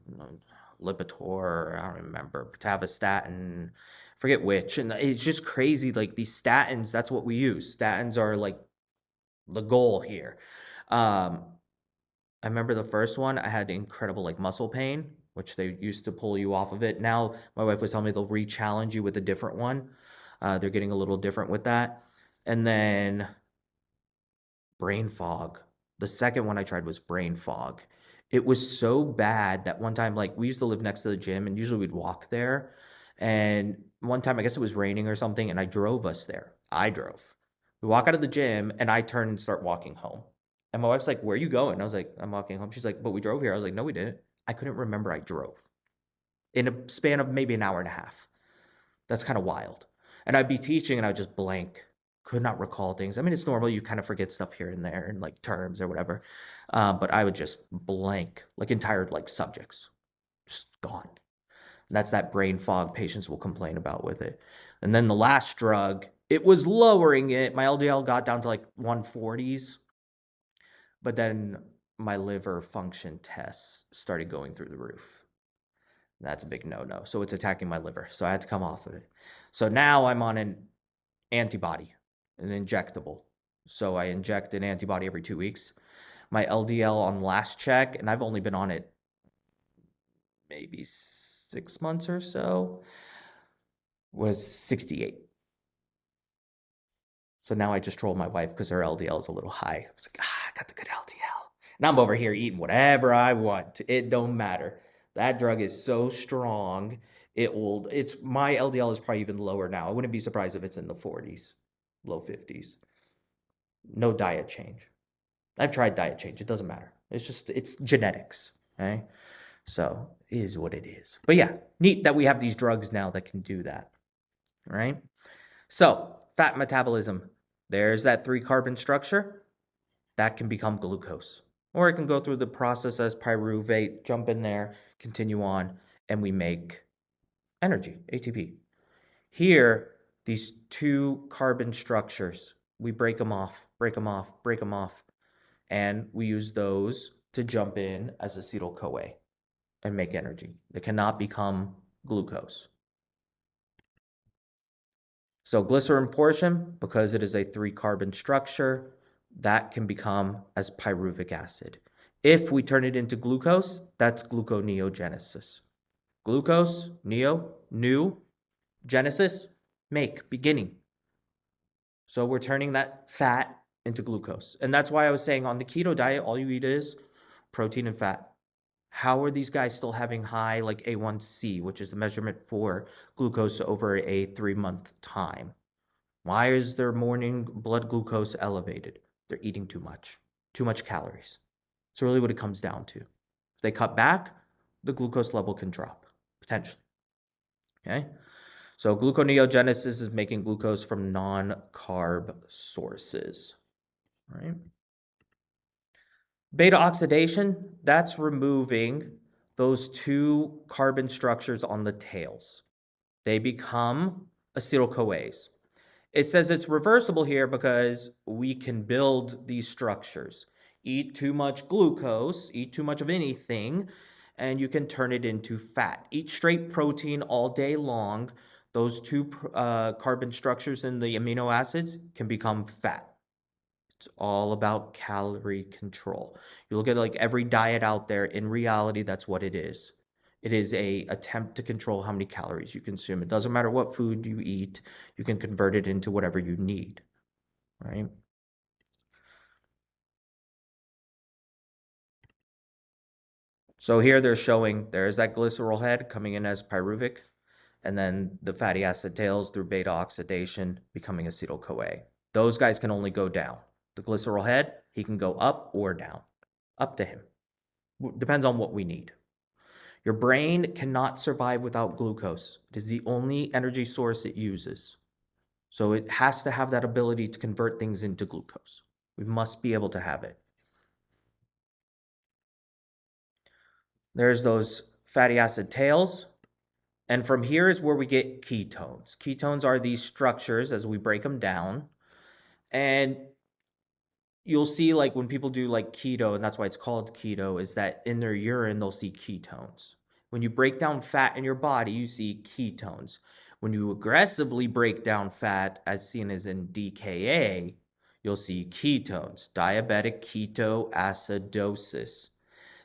Lipitor, I don't remember, pitavastatin, forget which, and it's just crazy. Like these statins, that's what we use. Statins are like the goal here. I remember the first one, I had incredible like muscle pain, which they used to pull you off of it. Now my wife was telling me they'll re-challenge you with a different one. They're getting a little different with that. And then brain fog. The second one I tried was brain fog. It was so bad that one time, like we used to live next to the gym and usually we'd walk there. And one time, I guess it was raining or something, and I drove us there. I drove. We walk out of the gym and I turn and start walking home. And my wife's like, "Where are you going?" I was like, "I'm walking home." She's like, "But we drove here." I was like, "No, we didn't." I couldn't remember I drove in a span of maybe an hour and a half. That's kind of wild. And I'd be teaching and I'd just blank, could not recall things. I mean, it's normal. You kind of forget stuff here and there and like terms or whatever. But I would just blank, like entire like subjects, just gone. And that's that brain fog patients will complain about with it. And then the last drug, it was lowering it. My LDL got down to like 140s, but then my liver function tests started going through the roof. That's a big no-no. So it's attacking my liver. So I had to come off of it. So now I'm on an antibody, an injectable. So I inject an antibody every 2 weeks. My LDL on last check, and I've only been on it maybe 6 months or so, was 68. So now I just troll my wife because her LDL is a little high. I was like, I got the good LDL. And I'm over here eating whatever I want. It don't matter. That drug is so strong. My LDL is probably even lower now. I wouldn't be surprised if it's in the 40s, low 50s. No diet change. I've tried diet change. It doesn't matter. It's genetics. Okay. So it is what it is. But yeah, neat that we have these drugs now that can do that. Right. So fat metabolism, there's that 3-carbon structure that can become glucose, or it can go through the process as pyruvate, jump in there, continue on, and we make energy, ATP. Here, these 2-carbon structures, we break them off, and we use those to jump in as acetyl-CoA and make energy. It cannot become glucose. So glycerin portion, because it is a 3-carbon structure, that can become as pyruvic acid. If we turn it into glucose, that's gluconeogenesis. Glucose, new, genesis, make, beginning. So we're turning that fat into glucose. And that's why I was saying on the keto diet, all you eat is protein and fat. How are these guys still having high like A1C, which is the measurement for glucose over a 3-month time? Why is their morning blood glucose elevated? They're eating too much calories. That's really what it comes down to. If they cut back, the glucose level can drop, potentially. Okay? So gluconeogenesis is making glucose from non-carb sources. Right? Beta oxidation, that's removing those 2-carbon structures on the tails. They become acetyl-CoAs. It says it's reversible here because we can build these structures. Eat too much glucose, eat too much of anything, and you can turn it into fat. Eat straight protein all day long. Those 2 carbon structures in the amino acids can become fat. It's all about calorie control. You look at like every diet out there, in reality, that's what it is. It is a attempt to control how many calories you consume. It doesn't matter what food you eat. You can convert it into whatever you need, right? So here they're showing there's that glycerol head coming in as pyruvic. and then the fatty acid tails through beta oxidation becoming acetyl-CoA. Those guys can only go down. The glycerol head, he can go up or down. Up to him. Depends on what we need. Your brain cannot survive without glucose. It is the only energy source it uses. So it has to have that ability to convert things into glucose. We must be able to have it. There's those fatty acid tails. And from here is where we get ketones. Ketones are these structures as we break them down. And you'll see like when people do like keto, and that's why it's called keto, is that in their urine, they'll see ketones. When you break down fat in your body, you see ketones. When you aggressively break down fat, as seen as in DKA, you'll see ketones, diabetic ketoacidosis.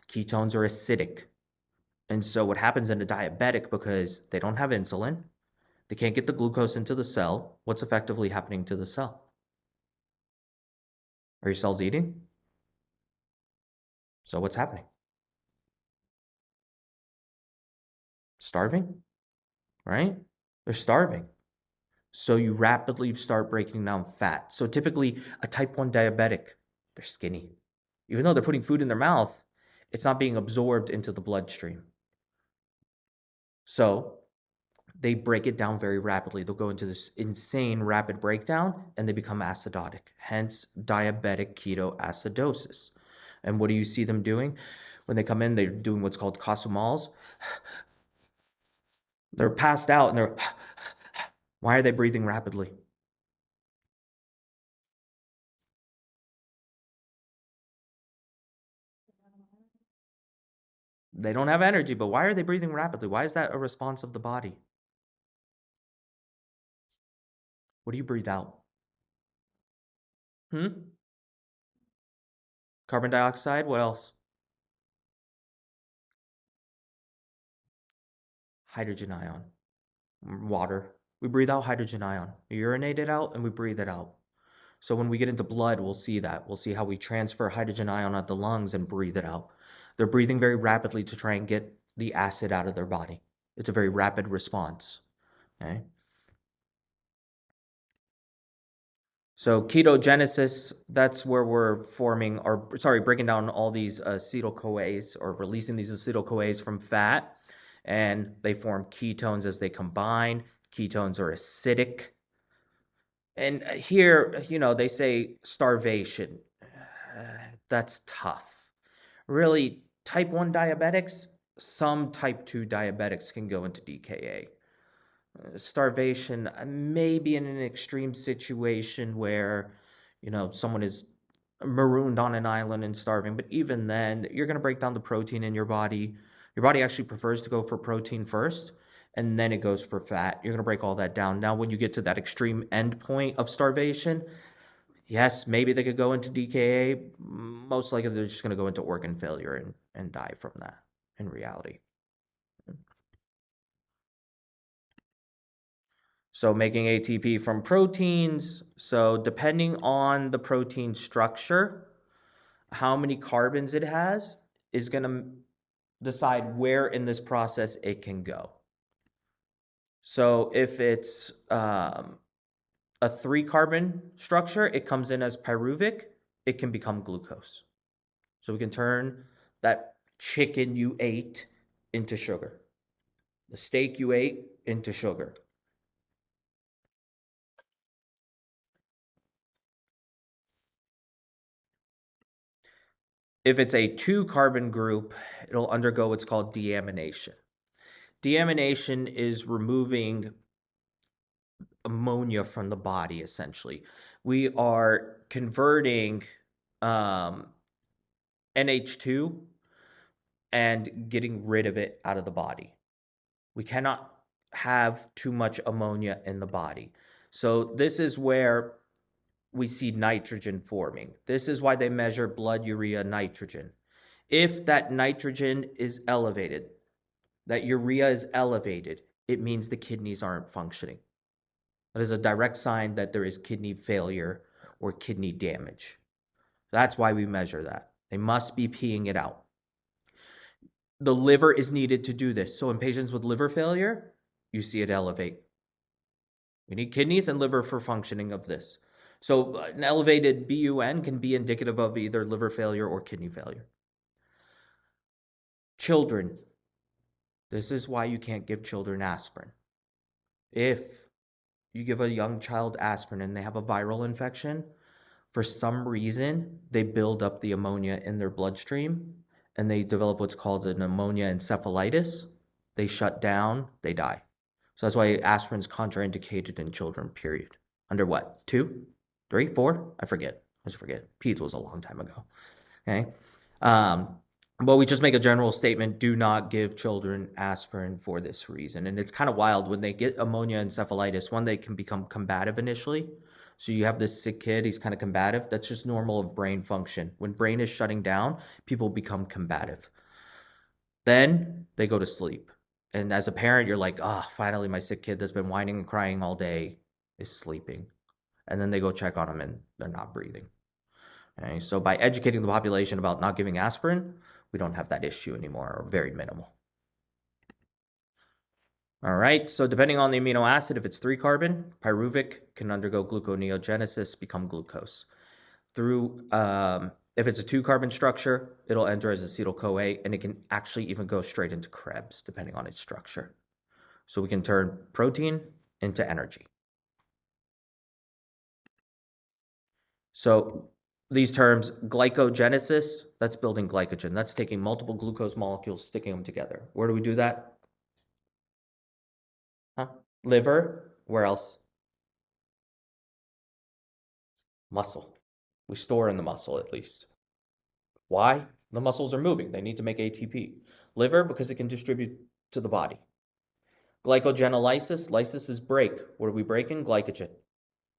Ketones are acidic. And so what happens in a diabetic, because they don't have insulin, they can't get the glucose into the cell, what's effectively happening to the cell? Are your cells eating? So what's happening? Starving, right? They're starving. So you rapidly start breaking down fat. So typically a type 1 diabetic, they're skinny. Even though they're putting food in their mouth, it's not being absorbed into the bloodstream. So they break it down very rapidly. They'll go into this insane rapid breakdown and they become acidotic, hence diabetic ketoacidosis. And what do you see them doing? When they come in, they're doing what's called Casumals. They're passed out and they're, why are they breathing rapidly? They don't have energy, but why are they breathing rapidly? Why is that a response of the body? What do you breathe out? Carbon dioxide, what else? Hydrogen ion, water. We breathe out hydrogen ion. We urinate it out and we breathe it out. So when we get into blood, we'll see that. We'll see how we transfer hydrogen ion out the lungs and breathe it out. They're breathing very rapidly to try and get the acid out of their body. It's a very rapid response. Okay. So ketogenesis, that's where we're breaking down all these acetyl-CoAs or releasing these acetyl-CoAs from fat, and they form ketones as they combine. Ketones are acidic. And here, they say starvation. That's tough. Really, type 1 diabetics, some type 2 diabetics can go into DKA. Starvation, maybe in an extreme situation where, someone is marooned on an island and starving, but even then, you're going to break down the protein in your body. Your body actually prefers to go for protein first, and then it goes for fat. You're going to break all that down. Now, when you get to that extreme end point of starvation, yes, maybe they could go into DKA. Most likely, they're just going to go into organ failure and die from that in reality. So making ATP from proteins. So depending on the protein structure, how many carbons it has is going to decide where in this process it can go. So if it's a 3-carbon structure, it comes in as pyruvic, it can become glucose. So we can turn that chicken you ate into sugar, the steak you ate into sugar. If it's a 2-carbon group, it'll undergo what's called deamination. Deamination is removing ammonia from the body, essentially. We are converting NH2 and getting rid of it out of the body. We cannot have too much ammonia in the body. So this is where we see nitrogen forming. This is why they measure blood urea nitrogen. If that nitrogen is elevated, that urea is elevated, it means the kidneys aren't functioning. That is a direct sign that there is kidney failure or kidney damage. That's why we measure that. They must be peeing it out. The liver is needed to do this. So in patients with liver failure, you see it elevate. We need kidneys and liver for functioning of this. So an elevated BUN can be indicative of either liver failure or kidney failure. Children. This is why you can't give children aspirin. If you give a young child aspirin and they have a viral infection, for some reason, they build up the ammonia in their bloodstream and they develop what's called an ammonia encephalitis. They shut down, they die. So that's why aspirin's contraindicated in children, period. Under what? 2, 3, 4? I forget. Peds was a long time ago. Okay. But we just make a general statement, do not give children aspirin for this reason. And it's kind of wild when they get ammonia encephalitis. One, they can become combative initially. So you have this sick kid, he's kind of combative. That's just normal of brain function. When brain is shutting down, people become combative. Then they go to sleep. And as a parent, you're like, finally my sick kid that's been whining and crying all day is sleeping. And then they go check on him and they're not breathing. Okay, so by educating the population about not giving aspirin, we don't have that issue anymore, or very minimal. All right, so depending on the amino acid, if it's 3-carbon, pyruvic can undergo gluconeogenesis, become glucose. If it's a 2-carbon structure, it'll enter as acetyl-CoA, and it can actually even go straight into Krebs, depending on its structure. So we can turn protein into energy. So these terms, glycogenesis, that's building glycogen. That's taking multiple glucose molecules, sticking them together. Where do we do that? Liver. Where else? Muscle. We store in the muscle at least. Why? The muscles are moving. They need to make ATP. Liver, because it can distribute to the body. Glycogenolysis. Lysis is break. What are we breaking? Glycogen.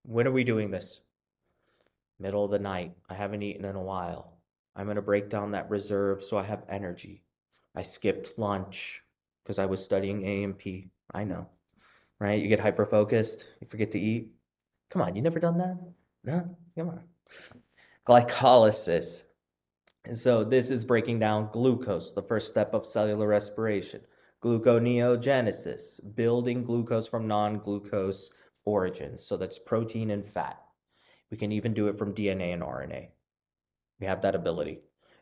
When are we doing this? Middle of the night. I haven't eaten in a while. I'm going to break down that reserve so I have energy. I skipped lunch because I was studying A&P. I know. Right? You get hyper-focused. You forget to eat. Come on, you never done that? No? Come on. Glycolysis. And so this is breaking down glucose, the first step of cellular respiration. Gluconeogenesis, building glucose from non-glucose origins. So that's protein and fat. We can even do it from DNA and RNA. We have that ability.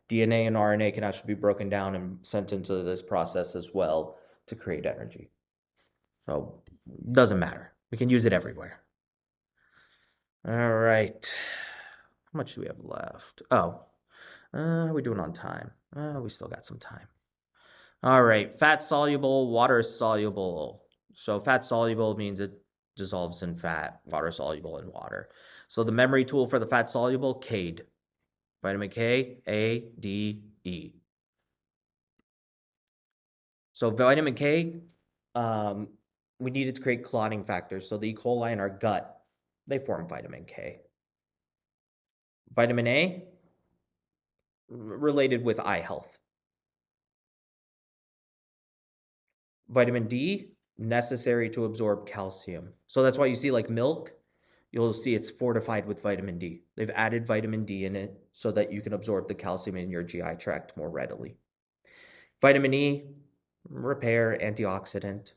DNA and RNA can actually be broken down and sent into this process as well to create energy. So it doesn't matter. We can use it everywhere. All right. How much do we have left? How are we doing on time? We still got some time. All right. Fat soluble, water soluble. So fat soluble means it dissolves in fat, water soluble in water. So the memory tool for the fat soluble, CADE. Vitamin K, A, D, E. So vitamin K, we needed to create clotting factors. So the E. coli in our gut, they form vitamin K. Vitamin A, related with eye health. Vitamin D, necessary to absorb calcium. So that's why you see like milk, you'll see it's fortified with vitamin D. They've added vitamin D in it so that you can absorb the calcium in your GI tract more readily. Vitamin E, repair, antioxidant.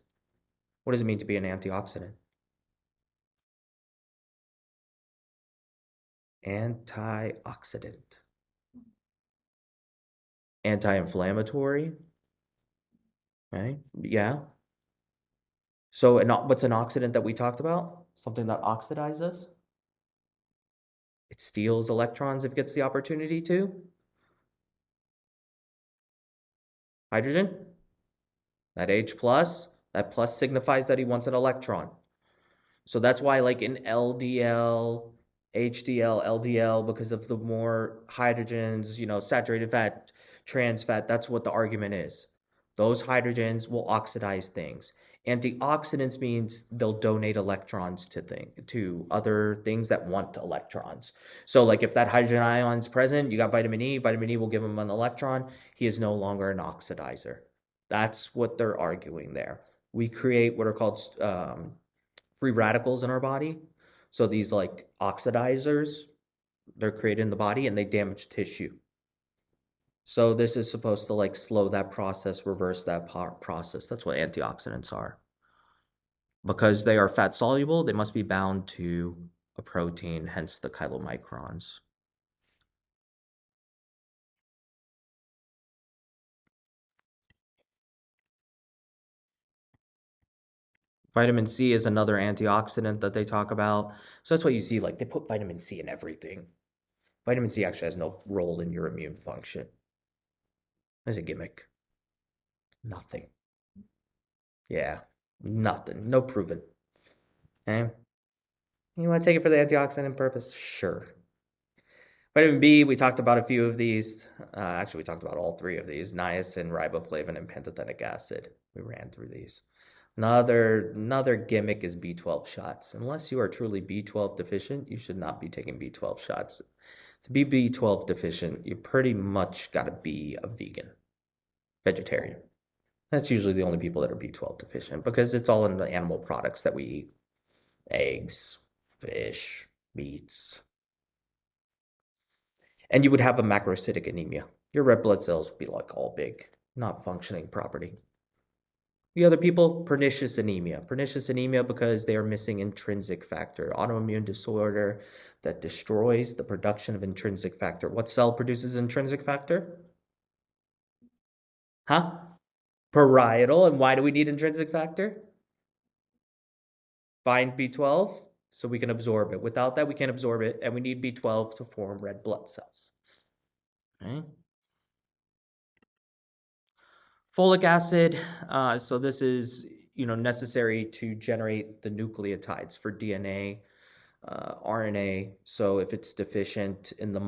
What does it mean to be an antioxidant? Antioxidant. Anti-inflammatory. Right? Yeah. So what's an oxidant that we talked about? Something that oxidizes? It steals electrons if it gets the opportunity to. Hydrogen? That H+, that plus signifies that he wants an electron. So that's why like in LDL, HDL, LDL, because of the more hydrogens, saturated fat, trans fat, that's what the argument is. Those hydrogens will oxidize things. Antioxidants means they'll donate electrons to other things that want electrons. So like if that hydrogen ion is present, you got vitamin E will give him an electron. He is no longer an oxidizer. That's what they're arguing there. We create what are called free radicals in our body. So these like oxidizers, they're created in the body and they damage tissue. So this is supposed to like slow that process, reverse that process. That's what antioxidants are. Because they are fat soluble, they must be bound to a protein, hence the chylomicrons. Vitamin C is another antioxidant that they talk about. So that's why you see, like, they put vitamin C in everything. Vitamin C actually has no role in your immune function. It's a gimmick. Nothing. Yeah, nothing. No proven. Okay? You want to take it for the antioxidant purpose? Sure. Vitamin B, we talked about a few of these. Actually, we talked about all three of these: niacin, riboflavin, and pantothenic acid. We ran through these. Another gimmick is B12 shots. Unless you are truly B12 deficient, you should not be taking B12 shots. To be B12 deficient, you pretty much got to be a vegetarian. That's usually the only people that are B12 deficient because it's all in the animal products that we eat: eggs, fish, meats. And you would have a macrocytic anemia. Your red blood cells would be like all big, not functioning properly. The other people, pernicious anemia. Pernicious anemia because they are missing intrinsic factor, autoimmune disorder that destroys the production of intrinsic factor. What cell produces intrinsic factor? Huh? Parietal. And why do we need intrinsic factor? Bind B12 so we can absorb it. Without that, we can't absorb it, and we need B12 to form red blood cells. Okay. Folic acid, so this is necessary to generate the nucleotides for DNA, RNA. So if it's deficient in the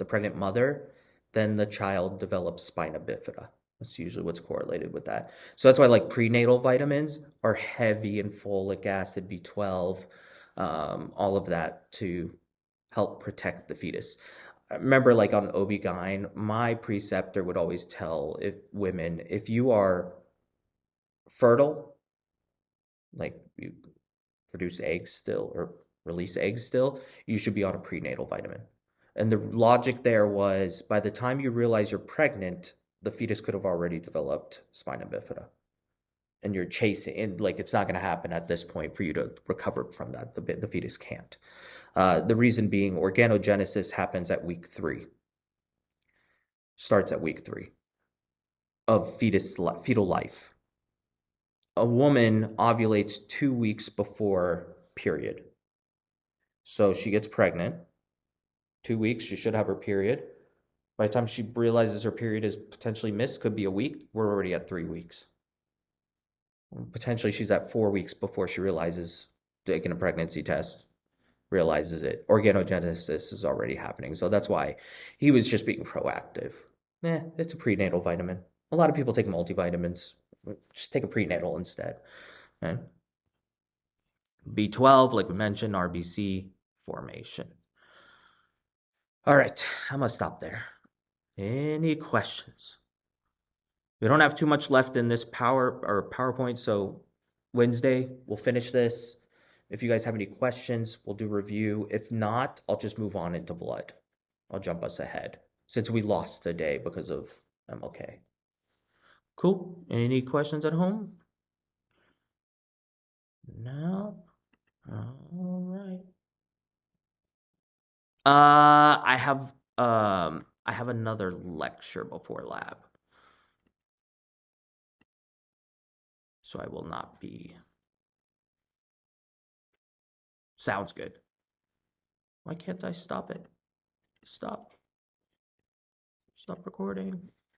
pregnant mother, then the child develops spina bifida. That's usually what's correlated with that. So that's why like prenatal vitamins are heavy in folic acid, B12, all of that to help protect the fetus. Remember, like on OB-GYN, my preceptor would always tell women, if you are fertile, like you produce eggs still or release eggs still, you should be on a prenatal vitamin. And the logic there was by the time you realize you're pregnant, the fetus could have already developed spina bifida. And you're chasing, and like it's not going to happen at this point for you to recover from that. The fetus can't. The reason being organogenesis happens at week 3. Starts at week 3 of fetal life. A woman ovulates 2 weeks before period. So she gets pregnant. 2 weeks, she should have her period. By the time she realizes her period is potentially missed, could be a week, we're already at 3 weeks. Potentially she's at 4 weeks before she realizes, taking a pregnancy test, realizes it. Organogenesis is already happening. So that's why he was just being proactive. It's a prenatal vitamin. A lot of people take multivitamins. Just take a prenatal instead. Okay? B12, like we mentioned, RBC formation. All right, I'm going to stop there. Any questions? We don't have too much left in this PowerPoint, so Wednesday we'll finish this. If you guys have any questions, we'll do review. If not, I'll just move on into blood. I'll jump us ahead since we lost a day because of MLK. Cool. Any questions at home? No. All right. I have another lecture before lab. So I will not be. Sounds good. Why can't I stop it? Stop. Stop recording.